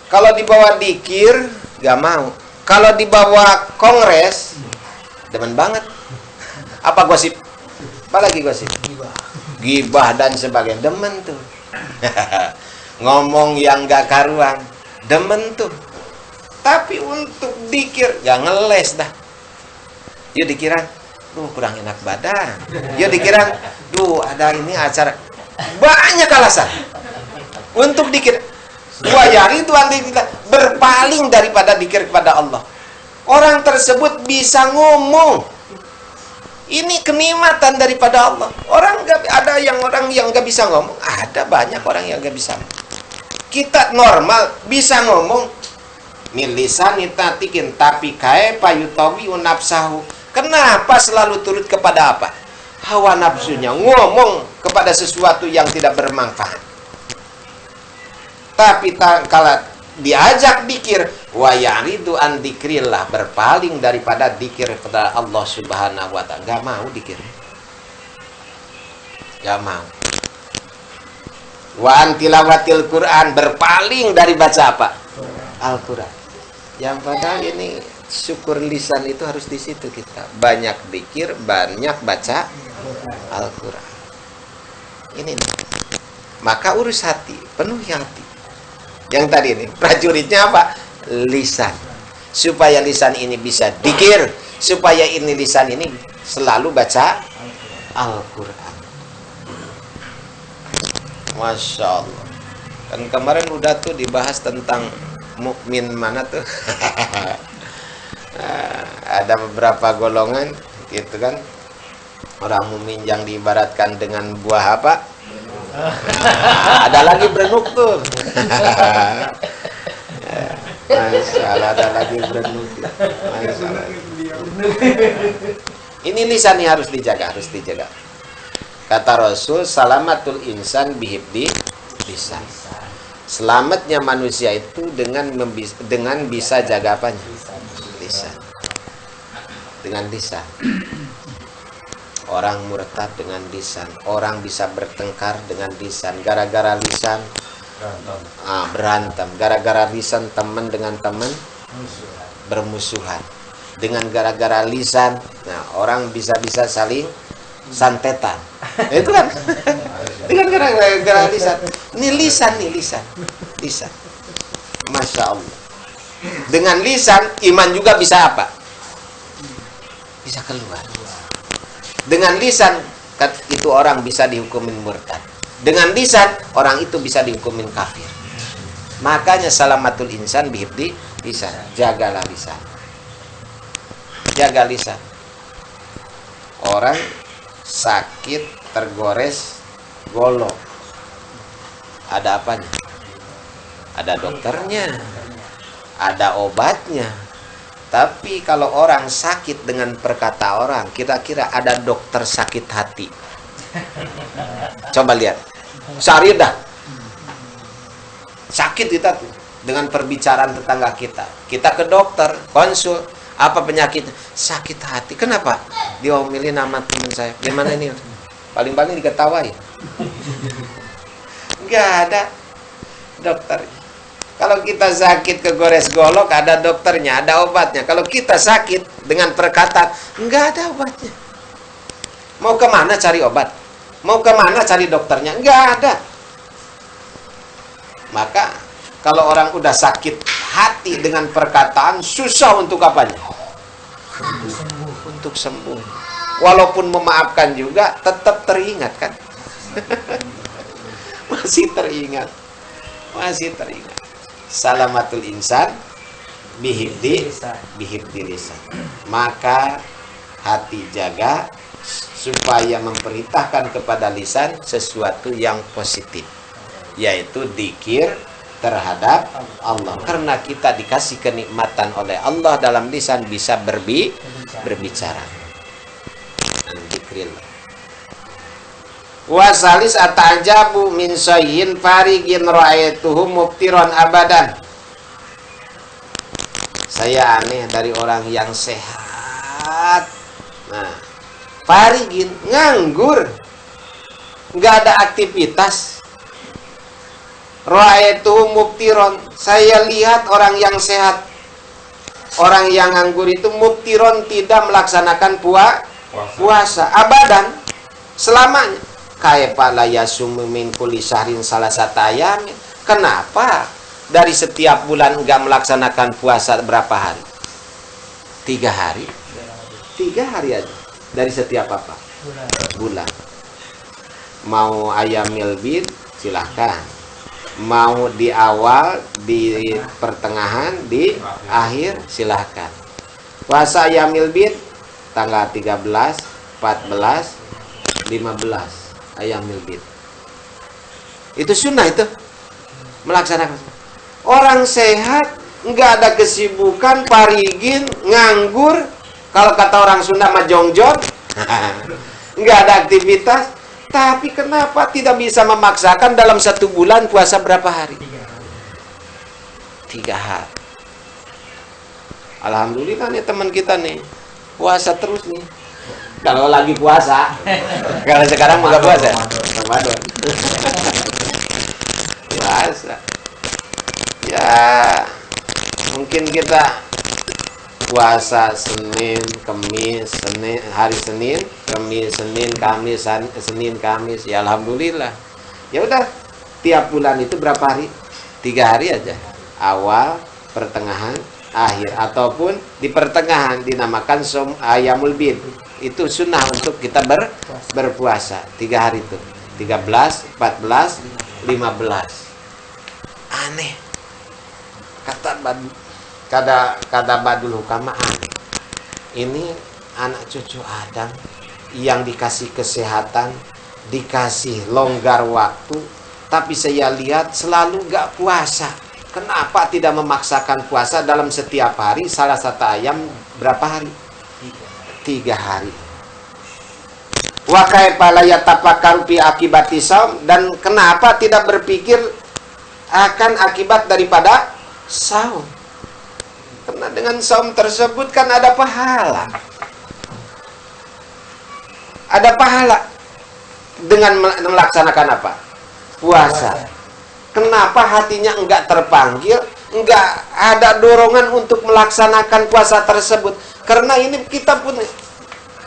Kalau dibawa dzikir, gak mau. Kalau dibawa kongres, demen banget. Apa gosip? Apa lagi gosip? Gibah dan sebagainya, demen tuh. Ngomong yang gak karuan, demen tuh. Tapi untuk dzikir, gak ngeles dah. Dia dikira, kurang enak badan. Dia dikira, ada ini acara. Banyak alasan untuk dzikir. Wajari itu kita berpaling daripada dzikir kepada Allah. Orang tersebut bisa ngomong. Ini kenikmatan daripada Allah. Orang yang nggak bisa ngomong. Ada banyak orang yang nggak bisa. Kita normal bisa ngomong. Milisan itatikin, tapi kaifa yutawi nafsahu. Kenapa selalu turut kepada apa? Hawa nafsunya, ngomong kepada sesuatu yang tidak bermanfaat. Tapi kalau diajak dzikir, wa yaridu an dzikrillah, berpaling daripada dzikir kepada Allah Subhanahu wa Ta'ala. Enggak mau dzikir. Enggak mau. Wa an tilawatil Quran, berpaling dari baca apa? Al-Quran. Yang padahal ini syukur lisan itu harus di situ kita. Banyak zikir, banyak baca Al-Quran. Ini nih. Maka urus hati, penuhi hati. Yang tadi ini, prajuritnya apa? Lisan. Supaya lisan ini bisa zikir, supaya ini lisan ini selalu baca Al-Quran. Masya Allah. Kan kemarin udah tuh dibahas tentang mukmin mana tuh. Ada beberapa golongan gitu kan. Orang mukmin yang diibaratkan dengan buah apa? Ada lagi berenuk tuh. Masalah ada lagi berenuk. Masalah. Ini lisan nih harus dijaga, harus dijaga. Kata Rasul, salamatul insan bihibdi lisan. Selamatnya manusia itu dengan bisa jaga apanya? Lisan. Dengan lisan. Orang murtad dengan lisan. Orang bisa bertengkar dengan lisan. Gara-gara lisan berantem. Gara-gara lisan teman dengan teman bermusuhan. Dengan gara-gara lisan, nah orang bisa saling santetan. Itu kan? Dengan gara-gara lisan. Ini lisan nih, lisan. Lisan. Masya Allah. Dengan lisan, iman juga bisa apa? Bisa keluar. Dengan lisan, itu orang bisa dihukumin murtad. Dengan lisan, orang itu bisa dihukumin kafir. Makanya salamatul insan bihibdi lisan. Jagalah lisan. Jaga lisan. Orang sakit, tergores, golok. Ada apanya? Ada dokternya. Ada obatnya. Tapi kalau orang sakit dengan perkata orang, kira-kira ada dokter sakit hati. Coba lihat. Cari dah. Sakit kita tuh dengan perbicaraan tetangga kita. Kita ke dokter, konsul. Apa penyakitnya? Sakit hati. Kenapa? Diomelin nama teman saya. Gimana ini? Paling-paling diketawai. Enggak ada dokter. Kalau kita sakit kegores golok, ada dokternya, ada obatnya. Kalau kita sakit dengan perkataan, enggak ada obatnya. Mau kemana cari obat? Mau kemana cari dokternya? Enggak ada. Maka kalau orang udah sakit hati dengan perkataan, susah untuk apanya? Untuk sembuh. Walaupun memaafkan juga, tetap teringat kan? Masih teringat. Masih teringat. Salamatul insan bihibdi lisan. Maka hati jaga supaya memerintahkan kepada lisan sesuatu yang positif, yaitu dzikir terhadap Allah. Karena kita dikasih kenikmatan oleh Allah dalam lisan bisa berbicara. Dzikrillah. Wasalis atajabu min sayyin farigin ra'aituhu mubtiron abadan. Saya aneh dari orang yang sehat. Nah, farigin nganggur. Enggak ada aktivitas. Ra'aituhu mubtiron. Saya lihat orang yang sehat. Orang yang nganggur itu mubtiron, tidak melaksanakan puasa abadan, selamanya. Kaifa la yasumu min kulli syahrin salasata ayamin. Kenapa dari setiap bulan enggak melaksanakan puasa berapa hari? 3 hari. 3 hari aja. Dari setiap apa? Bulan. Mau ayamil bid, silahkan. Mau di awal, di pertengahan, di akhir, silahkan. Puasa ayamil bid tanggal 13, 14, 15 ayamil bid. Itu sunnah itu. Melaksanakan. Orang sehat, enggak ada kesibukan, parigin, nganggur. Kalau kata orang Sunda mah jongjon. Enggak ada aktivitas. Tapi kenapa tidak bisa memaksakan dalam 1 bulan puasa berapa hari? 3 hari. Alhamdulillah nih teman kita nih. Puasa terus nih. Kalau lagi puasa. Kalau sekarang enggak puasa. Ramadan. Puasa. Ya, mungkin kita puasa Senin, Kamis, hari Senin, Kamis, Senin, Kamis, Senin, Kamis. Ya alhamdulillah. Ya udah, tiap bulan itu berapa hari? 3 hari aja. Awal, pertengahan, akhir, ataupun di pertengahan dinamakan Ayamul Bid. Itu sunnah untuk kita berpuasa 3 hari itu. 13, 14, 15. Aneh. Kata Badul Hukama aneh. Ini anak cucu Adam yang dikasih kesehatan, dikasih longgar waktu, tapi saya lihat selalu gak puasa. Kenapa tidak memaksakan puasa dalam setiap hari? Salah satu ayam berapa hari? 3 hari. Wa kaifa la yatafakkaru fi akibati saum, dan kenapa tidak berpikir akan akibat daripada saum? Karena dengan saum tersebut kan ada pahala. Ada pahala dengan melaksanakan apa? Puasa. Kenapa hatinya enggak terpanggil, enggak ada dorongan untuk melaksanakan puasa tersebut? Karena ini kita pun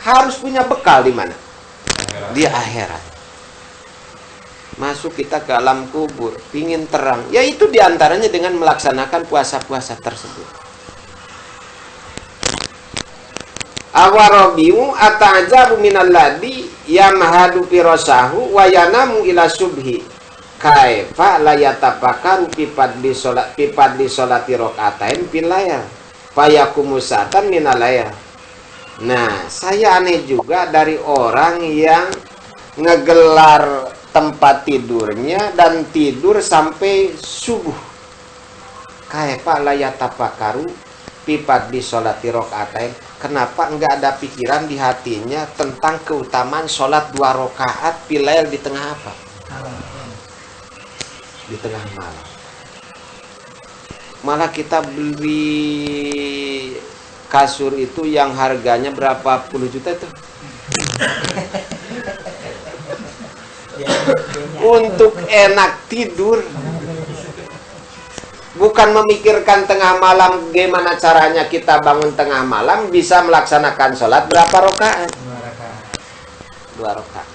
harus punya bekal di mana? Di akhirat. Masuk kita ke alam kubur, pingin terang. Yaitu diantaranya dengan melaksanakan puasa-puasa tersebut. Awarabiu atajabu minalladhi yamhadu firasahu wa yanamu ila subhi kaifa la yatafakkaru fi sholati rakaatain fil layl fayakumu sa'atan minal layl. Nah, saya aneh juga dari orang yang ngegelar tempat tidurnya dan tidur sampai subuh. Kaifa la yatafakkaru fi sholati rakaatain. Kenapa enggak ada pikiran di hatinya tentang keutamaan sholat 2 rakaat pilail di tengah apa? Di tengah malam. Malah kita beli kasur itu yang harganya berapa puluh juta itu? Untuk enak tidur. Bukan memikirkan tengah malam gimana caranya kita bangun tengah malam bisa melaksanakan sholat berapa rakaat? 2 rakaat.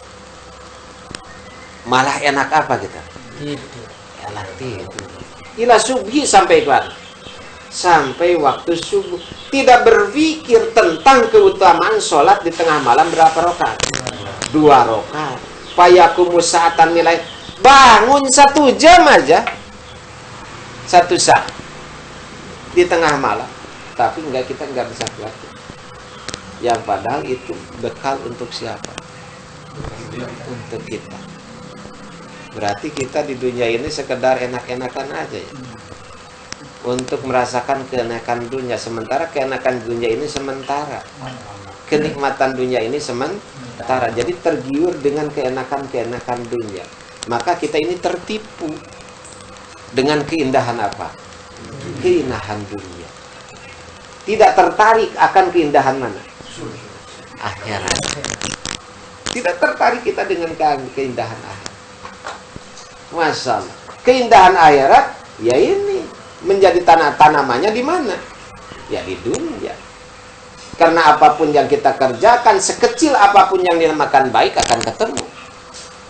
Malah enak apa kita? Tidur. Enak tidur. Ila subuh sampai kapan? Sampai waktu subuh. Tidak berpikir tentang keutamaan sholat di tengah malam berapa rakaat? 2 rakaat. Fayakumu sa'atan nilai. Bangun 1 jam aja. 1 saat di tengah malam, tapi kita enggak bisa kuat. Yang padahal itu bekal untuk siapa? Untuk kita. Berarti kita di dunia ini sekedar enak-enakan aja ya. Untuk merasakan keenakan dunia, sementara keenakan dunia ini sementara. Kenikmatan dunia ini sementara. Jadi tergiur dengan keenakan-keenakan dunia. Maka kita ini tertipu dengan keindahan apa? Keindahan dunia. Tidak tertarik akan keindahan mana? Akhirat. Tidak tertarik kita dengan keindahan akhirat. Masya Allah. Keindahan akhirat, ya ini menjadi tanamannya di mana? Ya di dunia. Karena apapun yang kita kerjakan, sekecil apapun yang dinamakan baik akan ketemu.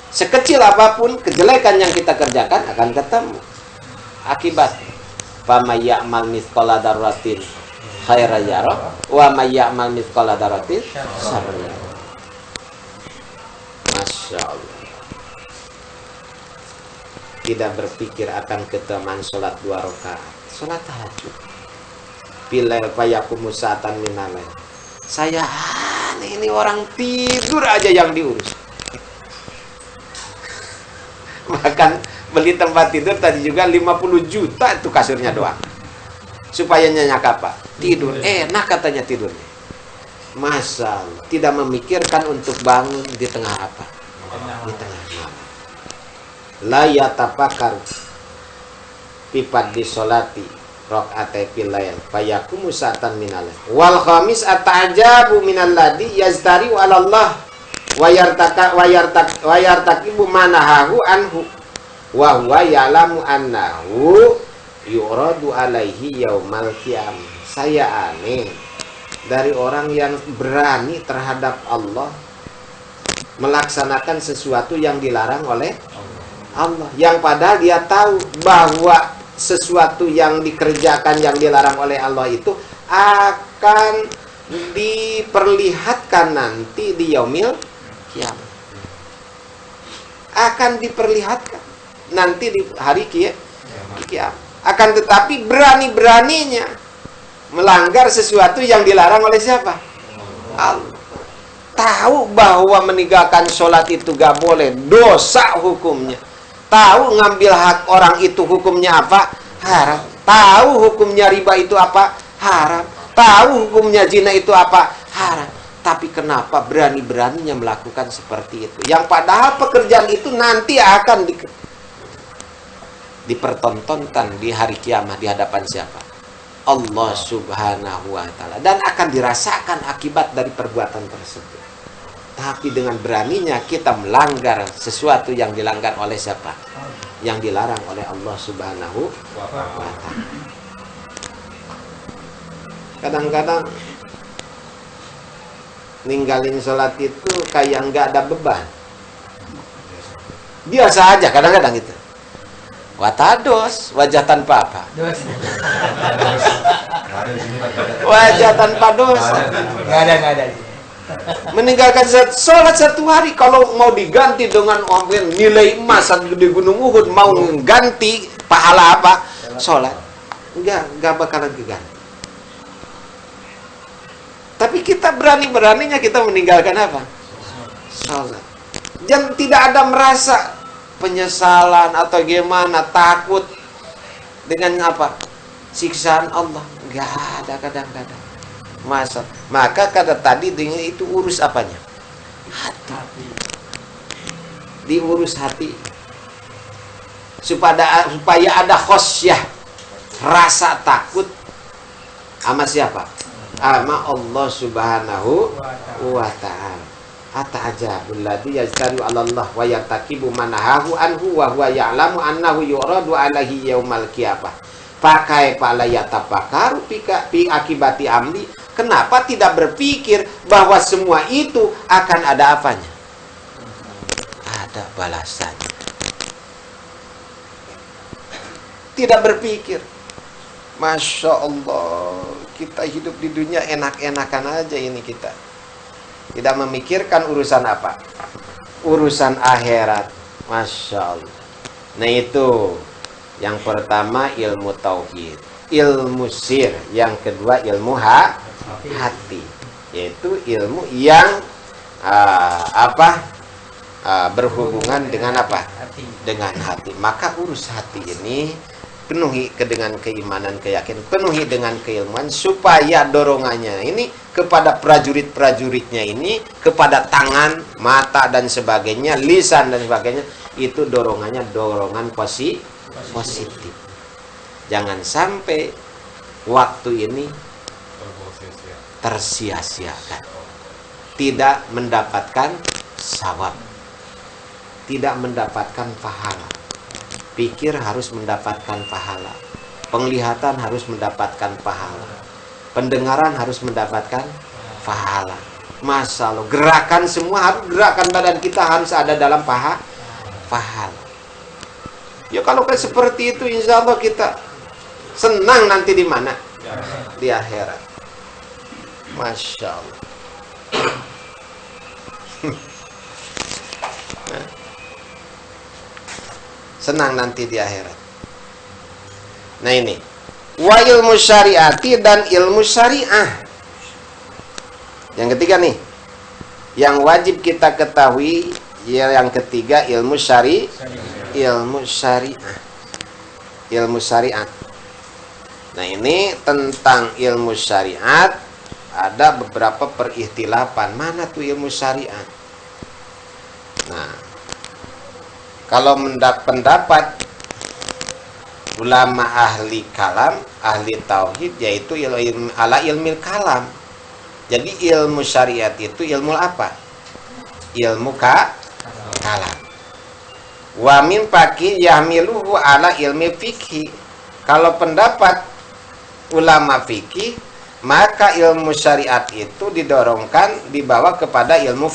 Sekecil apapun kejelekan yang kita kerjakan akan ketemu. Akibat may ya'mal mithqala dzarratin khairan yarah wa may ya'mal mithqala dzarratin syarran yarah. Masya Allah. Tidak berpikir akan keutamaan sholat 2 rakaat, sholat tahajud. Bila fayakumu sa'atan minal lail. Saya ini orang tidur aja yang diurus. Makan beli tempat tidur tadi juga 50 juta itu kasurnya doang. Supaya nyenyak apa? Tidur. Enak katanya tidurnya. Masa tidak memikirkan untuk bangun di tengah apa? Di tengah malam. La yatafakkaru pipat di sholati rakaat fil lail fayakumu sa'atan minal lail. Wal khamis atajabu minal ladzi yaztari 'ala Allah wa yartaqibu manahahu anhu wa huwa ya'lamu annahu yuradu alaihi yaumal qiyamah. Saya aneh dari orang yang berani terhadap Allah melaksanakan sesuatu yang dilarang oleh Allah, yang padahal dia tahu bahwa sesuatu yang dikerjakan yang dilarang oleh Allah itu akan diperlihatkan nanti di yaumil kiamat. Akan diperlihatkan nanti di hari kiamat. Akan tetapi berani-beraninya melanggar sesuatu yang dilarang oleh siapa? Allah. Tahu bahwa meninggalkan sholat itu gak boleh, dosa hukumnya. Tahu ngambil hak orang itu hukumnya apa? Haram. Tahu hukumnya riba itu apa? Haram. Tahu hukumnya zina itu apa? Haram. Tapi kenapa berani-beraninya melakukan seperti itu? Yang padahal pekerjaan itu nanti akan dipertontonkan di hari kiamat di hadapan siapa? Allah Subhanahu wa ta'ala. Dan akan dirasakan akibat dari perbuatan tersebut. Tapi dengan beraninya kita melanggar sesuatu yang dilanggar oleh siapa? Yang dilarang oleh Allah Subhanahu wa ta'ala. Kadang-kadang ninggalin sholat itu kayak nggak ada beban. Biasa aja kadang-kadang gitu. Watados, wajah tanpa apa? Wajah tanpa dosa. Nggak ada. Meninggalkan sholat satu hari, kalau mau diganti dengan nilai emas di Gunung Uhud, mau ganti pahala apa? Sholat. Enggak bakalan diganti. Tapi kita berani-beraninya kita meninggalkan apa? Sholat. Dan tidak ada merasa penyesalan atau gimana, takut dengan apa? Siksaan Allah. Enggak ada kadang-kadang. Maka kata tadi dengan itu urus apanya? Hati. Diurus hati. Supaya ada khosyah, rasa takut sama siapa? Sama Allah Subhanahu wa ta'ala. Ata'ajabul ladzi yajtaru 'ala Allah wa yartakibu manahahu anhu wa huwa ya'lamu annahu yuradu 'alaihi yaumal qiyamah. Pakai palayata pakaru pi akibati amli. Kenapa tidak berpikir bahwa semua itu akan ada apanya? Ada balasannya. Tidak berpikir. Masya Allah, kita hidup di dunia enak-enakan aja ini kita. Tidak memikirkan urusan apa? Urusan akhirat. Masya Allah. Nah itu. Yang pertama ilmu tauhid, ilmu sir. Yang kedua ilmu hati, yaitu ilmu yang berhubungan dengan apa? Dengan hati. Maka urus hati ini, penuhi dengan keimanan, keyakinan, penuhi dengan keilmuan, supaya dorongannya ini kepada prajurit-prajuritnya ini, kepada tangan, mata dan sebagainya, lisan dan sebagainya, itu dorongannya dorongan positif. Jangan sampai waktu ini tersia-siakan, tidak mendapatkan sawab, tidak mendapatkan pahala. Pikir harus mendapatkan pahala, penglihatan harus mendapatkan pahala, pendengaran harus mendapatkan pahala. Masya Allah, gerakan semua harus, gerakan badan kita harus ada dalam pahala. Ya kalau kayak seperti itu, insya Allah kita senang nanti di mana? Di akhirat. Masya Allah. Senang nanti di akhirat. Nah ini, wa ilmu syariati dan ilmu syariah. Yang ketiga nih, yang wajib kita ketahui, yang ketiga ilmu ilmu syariah. Ilmu syariat. Nah ini tentang ilmu syariat ada beberapa perikhtilafan. Mana tuh ilmu syariat? Nah, kalau pendapat ulama ahli kalam, ahli tauhid, yaitu ilmu ala ilmil kalam. Jadi ilmu syariat itu ilmu apa? Ilmu kalam. Wa min faqih yahmiluhu ala ilmi fikhi. Kalau pendapat ulama fikih, Maka ilmu syariat itu didorongkan dibawa kepada ilmu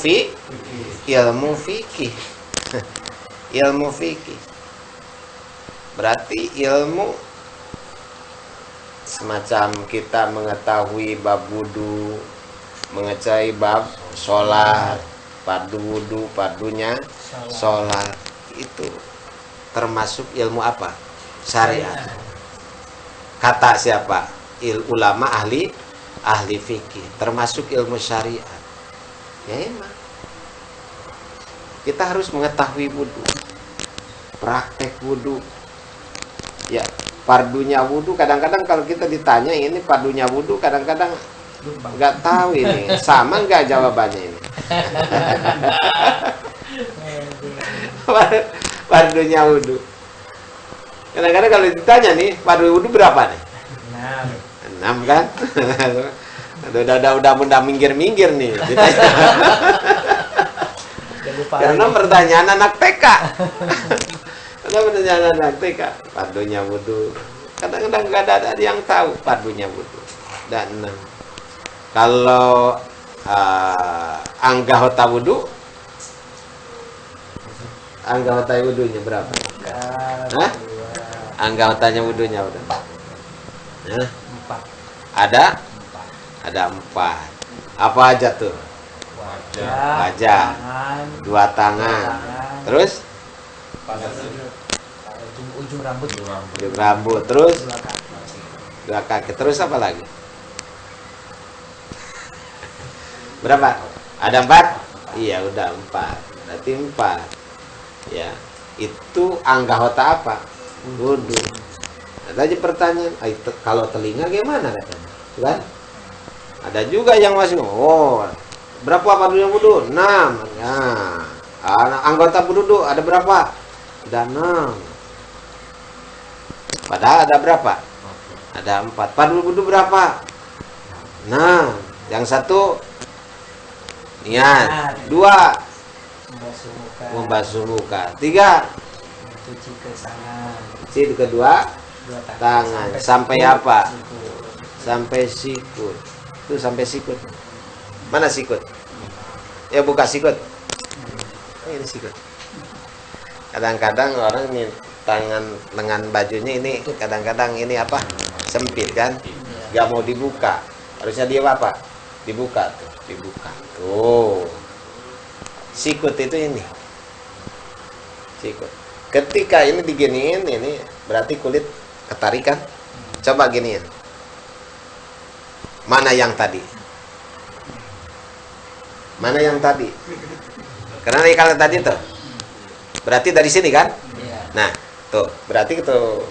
ilmu fikih. Ilmu fikih. Berarti ilmu semacam kita mengetahui bab wudu, mengetahui bab sholat, fardu wudu, fardunya sholat, itu termasuk ilmu apa? Syariat. Kata siapa? Ulama ahli fikih, termasuk ilmu syariat. Ya emang kita harus mengetahui wudu, praktek wudu. Ya, fardunya wudu kadang-kadang kalau kita ditanya ini fardunya wudu, kadang-kadang nggak tahu ini sama nggak jawabannya ini. Fardunya wudu. Kadang-kadang kalau ditanya nih fardu wudu berapa nih? 6 kan? udah minggir nih. Karena pertanyaan anak TK. Karena pertanyaan anak TK. Fardunya wudu. Kadang-kadang nggak ada yang tahu fardunya wudu. Dan 6. Kalau anggota wudu, anggota wudunya berapa? Hah? Anggotanya wudunya udah. Nah, 4. Ada 4. Apa aja tuh? Wajah, 2 tangan. Terus? Ujung rambut. Ujung rambut. Terus? 2 kaki. Terus apa lagi? Berapa? Ada 4? Iya, udah 4. Berarti 4. Ya, itu anggota apa? Wudu. Ada aja pertanyaan, kalau telinga gimana katanya? Kan? Ada juga yang masih berapa fardunya wudu? 6. Nah, anggota wudu ada berapa? Ada 6. Padahal ada berapa? Ada 4. Fardu wudu berapa? 6. Yang satu niat. 2 membasuh muka. 3 cuci ke tangan. Cuci kedua tangan. Sampai apa? Sampai sikut. Itu sampai sikut. Mana sikut? Ya buka sikut. Ini sikut. Kadang-kadang orang ini tangan lengan bajunya ini kadang-kadang ini apa? Sempit kan? Gak mau dibuka. Harusnya dia apa? Dibuka tuh, dibuka. Tuh. Sikut itu ini. Sikut. Ketika ini diginiin, ini berarti kulit ketarikan. Coba giniin. Mana yang tadi? Mana yang tadi? Karena kalau tadi tuh, berarti dari sini kan? Nah, tuh, berarti itu.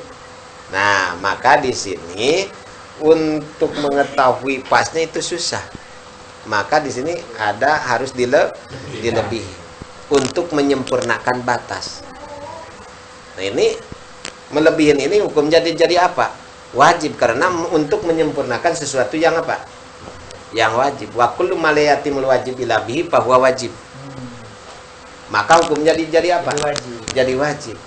Nah, maka di sini untuk mengetahui pasnya itu susah. Maka di sini ada harus dilebihi untuk menyempurnakan batas. Nah, ini melebihin ini hukum jadi apa? Wajib, karena untuk menyempurnakan sesuatu yang apa? Yang wajib. Wa kullu ma la yatimul wajib illa bihi fa huwa wajib. Maka hukum jadi apa? Jadi wajib.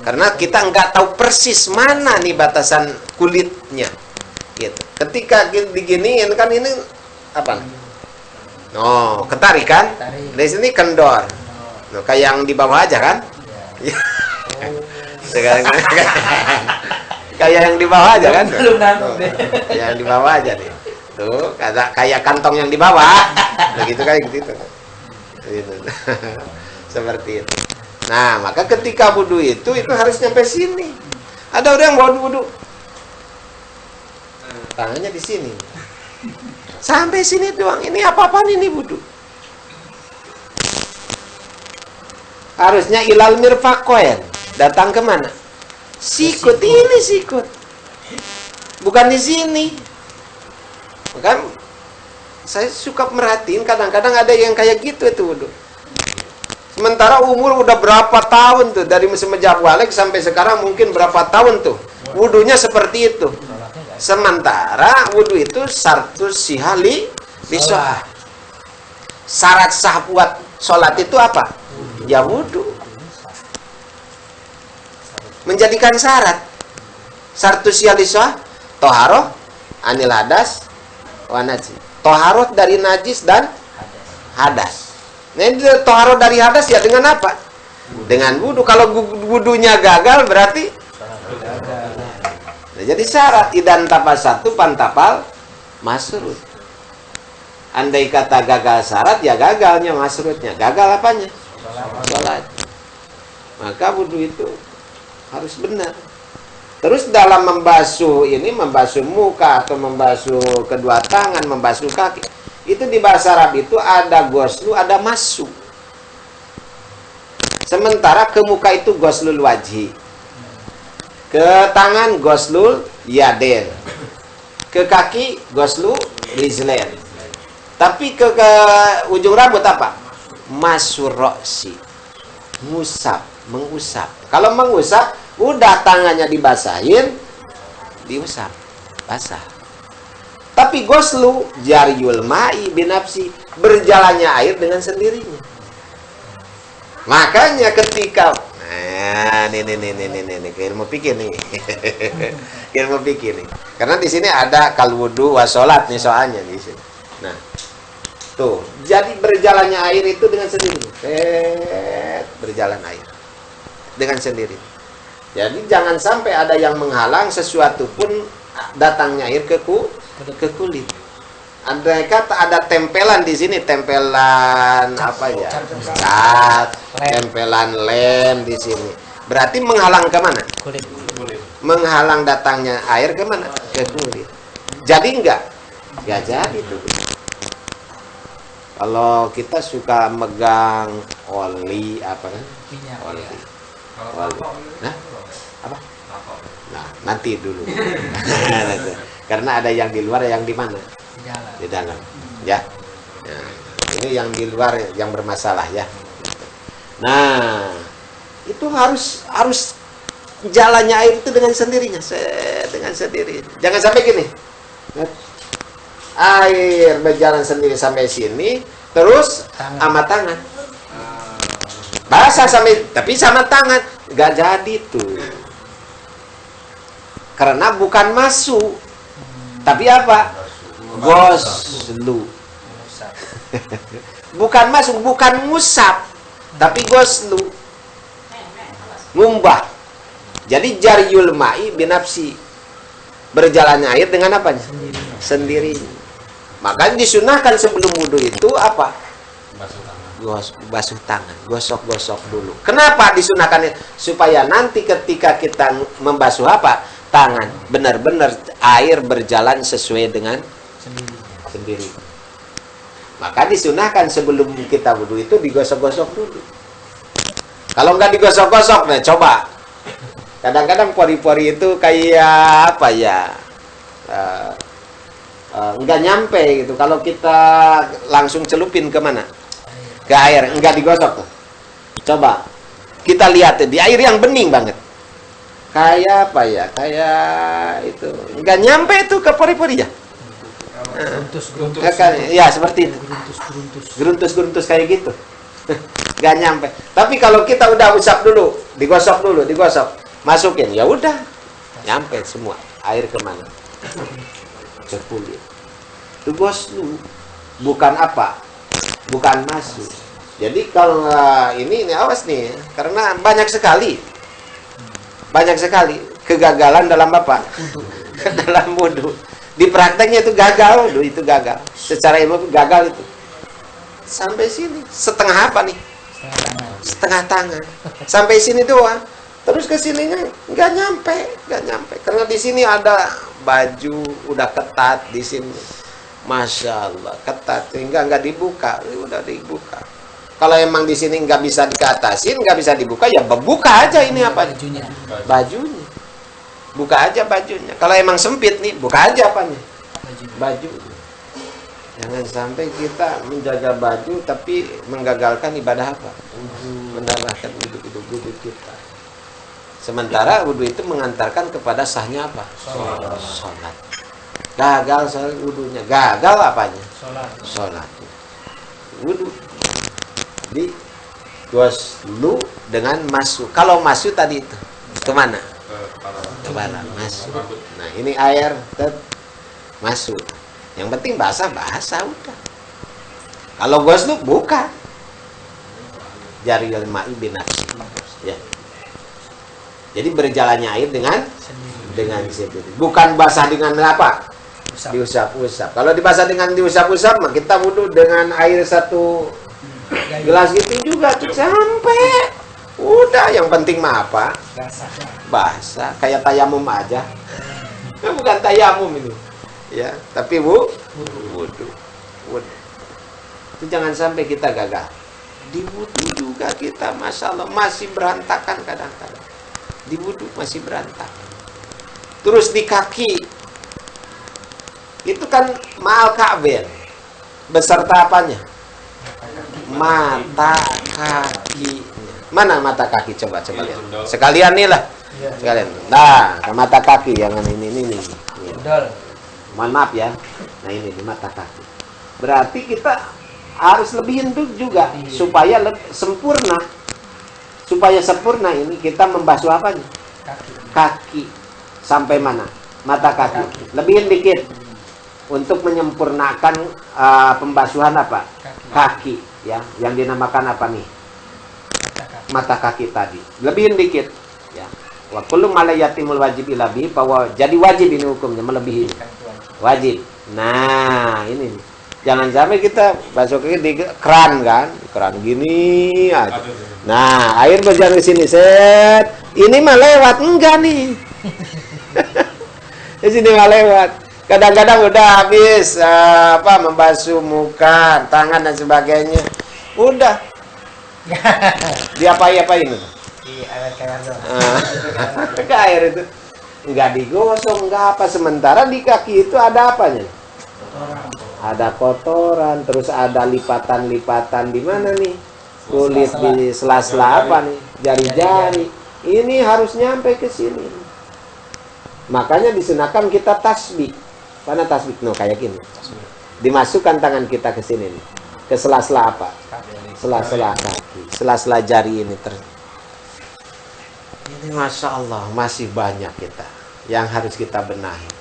Karena kita nggak tahu persis mana nih batasan kulitnya. Gitu. Ketika diginiin kan ini apa? Oh, ketarik kan? Dari sini kendor. Nah, kayak yang di bawah aja kan? Sekarang kayak yang di bawah aja kan? Yang di bawah aja nih. Tuh, kayak kantong yang di bawah. Begitu kayak gitu. Gitu. Seperti itu. Nah, maka ketika wudu itu harus nyampe sini. Ada orang yang wudu tangannya di sini. Sampai sini doang. Ini apa-apaan ini wudu? Harusnya ilal mirfaqain. Datang ke mana? Sikut ini sikut. Bukan di sini. Bukan. Saya suka merhatiin kadang-kadang ada yang kayak gitu itu wudu. Sementara umur udah berapa tahun tuh dari semenjak balik sampai sekarang mungkin berapa tahun tuh. Wudunya seperti itu. Sementara wudu itu syartus sihali lisolah. Syarat sah buat sholat itu apa? Ya wudu. Menjadikan syarat. Syartus sihali lisolah, toharoh, anil hadas, wa najis. Toharot dari najis dan hadas. hadas. Nah, ini toharot dari hadas ya dengan apa? Dengan wudu. Kalau wudunya gagal berarti Gagal. nah, jadi syarat idan tapasatu pantapal masrut. Andai kata gagal syarat ya gagalnya masrutnya. Gagal apanya? Salat. Maka wudu itu harus benar. Terus dalam membasuh ini, membasuh muka atau membasuh kedua tangan, membasuh kaki, itu di bahasa Arab itu ada ghuslu, ada masu. Sementara ke muka itu ghuslul wajhi, ke tangan ghuslul yaden, ke kaki ghuslu rijlain. Tapi ke ujung rambut apa? Masuroksi, ngusap, mengusap. Kalau mengusap, udah tangannya dibasahin, diusap, basah. Tapi ghuslu jariyul ma'i binafsi, berjalannya air dengan sendirinya. Makanya ketika nih ilmu pikir nih. Ilmu pikir nih. Karena di sini ada kal wudu wa sholat nih soalnya di sini. Nah, tuh, jadi berjalannya air itu dengan sendiri. Berjalan air dengan sendiri. Jadi jangan sampai ada yang menghalang sesuatu pun datangnya air ke kulit. Andai kata ada tempelan di sini, tempelan apa ya? Cat, tempelan lem di sini. Berarti menghalang kemana? Kulit. Menghalang datangnya air kemana? Ke kulit. Jadi enggak? Ya jadi tuh. Kalau kita suka megang oli apa kan? Minyak. Oli. Kalau Nah, apa? Nah, nanti dulu. Karena ada yang di luar, yang di mana? Di dalam. Di dalam. Ya. Nah, ini yang di luar yang bermasalah ya. Nah, itu harus jalannya air itu dengan sendirinya, dengan sendiri. Jangan sampai gini. Air berjalan sendiri sampai sini, terus sama tangan. Basah tapi sama tangan nggak jadi tuh. Karena bukan masuk, tapi apa? Ghuslu. Bukan masuk, bukan ngusap, tapi ghuslu. Ngumbah. Jadi jariyul ma'i binafsi, berjalannya air dengan apanya? Sendirinya. Makanya disunahkan sebelum wudu itu apa? Basuh tangan, gosok-gosok dulu. Kenapa disunahkan? Supaya nanti ketika kita membasuh apa? Tangan, benar-benar air berjalan sesuai dengan sendiri. Maka disunahkan sebelum kita wudu itu digosok-gosok dulu. Kalau nggak digosok-gosok, nah coba. Kadang-kadang pori-pori itu kayak apa ya? Nggak nyampe gitu. Kalau kita langsung celupin kemana? Ke air, nggak digosok tuh. Coba kita lihat di air yang bening banget. Kayak apa ya? Kayak itu nggak nyampe itu ke pori-pori ya? Geruntus. Ya seperti itu. Geruntus kayak gitu. Nggak nyampe. Tapi kalau kita udah usap dulu, digosok, masukin, ya udah nyampe semua. Air kemana? Ke kulit. Itu ghuslu, bukan apa? Bukan masuk. Jadi kalau ini awas nih, karena banyak sekali kegagalan dalam apa? Dalam wudu. Di prakteknya itu gagal, itu gagal. Secara ilmu gagal itu. Sampai sini, setengah apa nih? Setengah tangan. Sampai sini doang. Terus ke sininya nggak nyampe. Karena di sini ada baju udah ketat di sini. Masya Allah, ketat sehingga nggak dibuka, udah dibuka. Kalau emang di sini nggak bisa dikatasin, nggak bisa dibuka, ya buka aja ini apa? Bajunya. Buka aja bajunya. Kalau emang sempit nih, buka aja apanya? Bajunya. Jangan sampai kita menjaga baju tapi menggagalkan ibadah apa? Mendapatkan wudhu kita. Sementara wudhu itu mengantarkan kepada sahnya apa? Sholat. Gagal soal wudhunya. Gagal apanya? Sholat. Wudhu. Di ghuslu dengan masuk. Kalau masuk tadi itu kemana? Kepala masuk. Nah ini air masuk. Yang penting basah udah. Kalau ghusluk bukan. Jariyul ma'i binafsi. Ya. Jadi berjalannya air dengan sendiri. Bukan basah dengan apa? Diusap-usap. Kalau dibasah dengan diusap-usap, mah kita wudu dengan air 1 gelas gitu juga tuh sampai. Udah, yang penting mah apa? Basah. Kayak tayamum aja. Bukan tayamum ini. Ya, tapi wudu. Itu jangan sampai kita gagal. Di wudu juga kita masalah masih berantakan kadang-kadang. Di wudu masih berantakan. Terus di kaki. Itu kan ma'al ka'ben. Beserta apanya? Mata kaki. Mana mata kaki? Coba lihat. Sekalian nih lah. Sekalian. Nah, mata kaki yang ini. Mohon maaf ya. Nah, ini di mata kaki. Berarti kita harus lebihin tuh juga supaya sempurna. Supaya sempurna ini kita membasuh apanya? Kaki. Sampai mana? Mata kaki. Lebihin dikit. Untuk menyempurnakan pembasuhan apa? Kaki. Ya, yang dinamakan apa nih? Mata kaki tadi. Lebihin dikit. Ya. Wa kullu ma la yatimul wajib illa bihi, bahwa jadi wajib ini hukumnya melebihi. Wajib. Nah, ini nih. Jangan sampai kita basuh kaki di keran kan, keran gini aja. Nah, air berjalan ke sini, set. Ini mah lewat enggak nih? Di sini mah lewat. Kadang-kadang udah habis membasuh muka, tangan dan sebagainya. Udah. Diapain itu? Di air doang. Ke air itu enggak digosok, enggak apa, sementara di kaki itu ada apanya? Ada kotoran, terus ada lipatan-lipatan di mana nih? Kulit di sela-sela apa nih? Jari-jari. Ini harus nyampe ke sini. Makanya disunahkan kita tasbih. Mana tasbih? No, kayak gini. Dimasukkan tangan kita ke sini nih. Ke sela-sela apa? Sela-sela kaki. Sela-sela jari ini Ini Masya Allah, masih banyak kita yang harus kita benahi.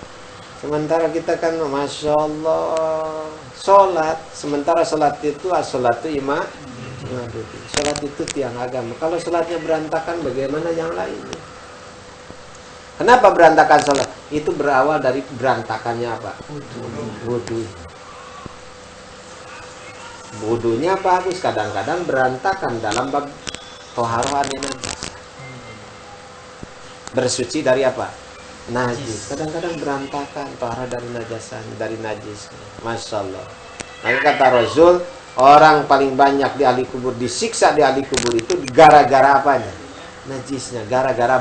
Sementara kita kan Masya Allah sholat. Sementara sholat itu as-sholatu sholat itu tiang agama. Kalau sholatnya berantakan, bagaimana yang lainnya? Kenapa berantakan sholat? Itu berawal dari berantakannya apa? Wudu. Wudunya bagus, kadang-kadang berantakan dalam bab toharoh najis. Bersuci dari apa? Najis. Kadang-kadang berantakan toharoh dari najasan, dari najis. Masya Allah. Maka kata Rasul, orang paling banyak di ahli kubur, disiksa di ahli kubur itu gara-gara apanya? Najisnya, gara-gara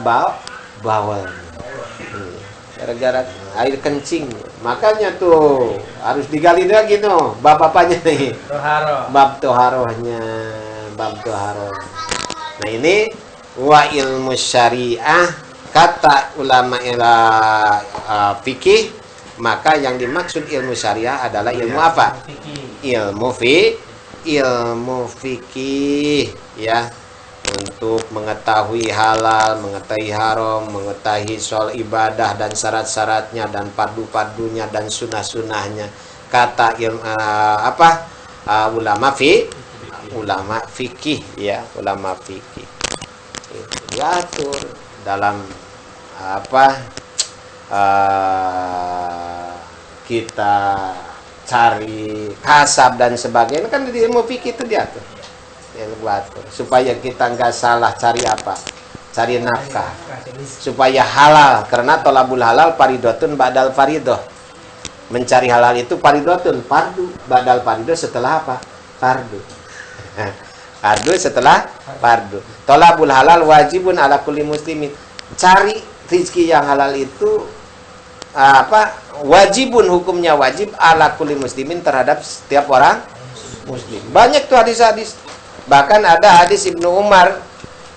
bawalnya. Gara-gara air kencing. Makanya tuh harus digali lagi tuh bab-bapaknya nih. Bab toharohnya, bab toharoh. Nah ini wa ilmu syariah. Kata ulama fikih, maka yang dimaksud ilmu syariah adalah ilmu apa? Ilmu fikih, ya, untuk mengetahui halal, mengetahui haram, mengetahui soal ibadah dan syarat-syaratnya dan padu-padunya dan sunah-sunahnya. Kata ulama fikih, ya, ulama fikih. Itu diatur dalam kita cari kasab dan sebagainya, kan di ilmu fikih itu diatur. Supaya kita nggak salah cari apa? Cari nafkah. Supaya halal, karena tolabul halal faridotun ba'dal faridoh. Mencari halal itu faridotun, fardu, ba'dal faridoh setelah apa? Fardu. Fardu setelah fardu. Tolabul halal wajibun ala kulli muslimin. Cari rezeki yang halal itu wajibun, hukumnya wajib ala kulli muslimin, terhadap setiap orang muslim. Banyak tuh hadis-hadis. Bahkan ada hadis Ibnu Umar,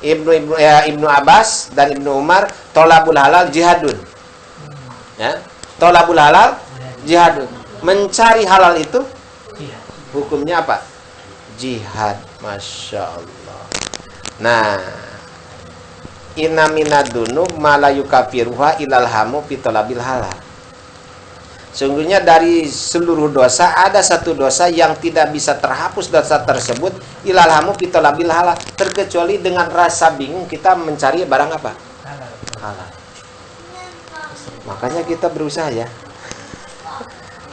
Ibnu Abbas dan Ibnu Umar, tolabul halal jihadun. Ya, tolabul halal jihadun. Mencari halal itu hukumnya apa? Jihad. Masya Allah. Nah, inna minadunub ma la yukafiruha ilal hamu fi talabil halal. Sungguhnya dari seluruh dosa ada satu dosa yang tidak bisa terhapus dosa tersebut ilalhamu pitolabil halal, terkecuali dengan rasa bingung kita mencari barang apa? Halal. Makanya kita berusaha ya.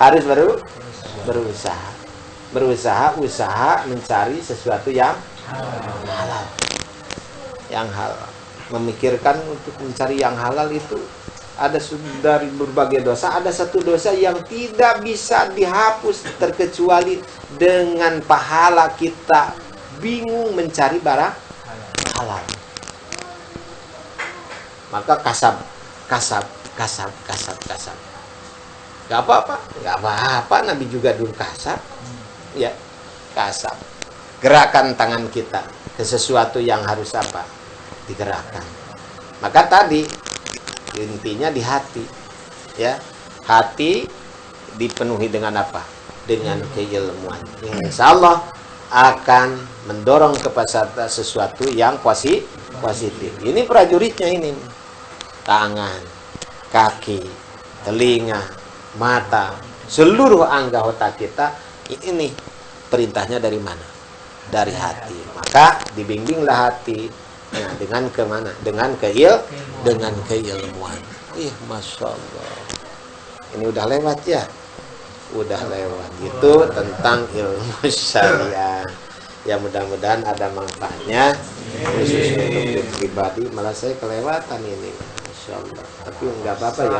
Harus berusaha mencari sesuatu yang halal. Yang halal. Memikirkan untuk mencari yang halal itu ada dari berbagai dosa, ada satu dosa yang tidak bisa dihapus terkecuali dengan pahala kita bingung mencari barang halal. Maka kasab. Gak apa-apa, Nabi juga dulu kasab. Ya, kasab. Gerakan tangan kita ke sesuatu yang harus apa? Digerakkan. Maka tadi intinya di hati, ya, hati dipenuhi dengan apa? Dengan keilmuan. Insya Allah akan mendorong kepada sesuatu yang positif. Ini prajuritnya ini, tangan, kaki, telinga, mata, seluruh anggota kita ini perintahnya dari mana? Dari hati. Maka dibimbinglah hati. Nah, dengan kemana? Dengan keilmuan. Masya Allah. Ini udah lewat ya? Udah lewat. Itu tentang ilmu syariah. Ya mudah-mudahan ada manfaatnya. Khusus untuk diri pribadi. Malah saya kelewatan ini. Masya Allah. Tapi nggak apa-apa ya.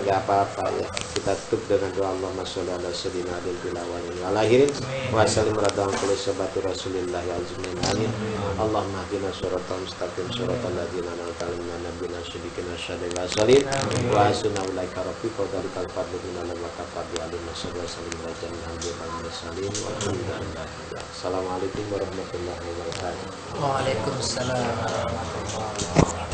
Nggak apa-apa ya. Kita tutup dengan doa Allahumma sholli ala sayyidina adil bilawani walahirin wa sallim radang kulli sabati rasulillahi azmin amin. Allahumma hadina suratal mustaqim suratal ladina an'amta alaihim nabiyina syidikina syadai wa salim wa asuna ulaika rafiqa dalikal fadlu minallah wa kafadu alim wa sallim rajan alhamdulillah salim walhamdulillah. Assalamualaikum warahmatullahi wabarakatuh. Waalaikumsalam warahmatullahi wabarakatuh.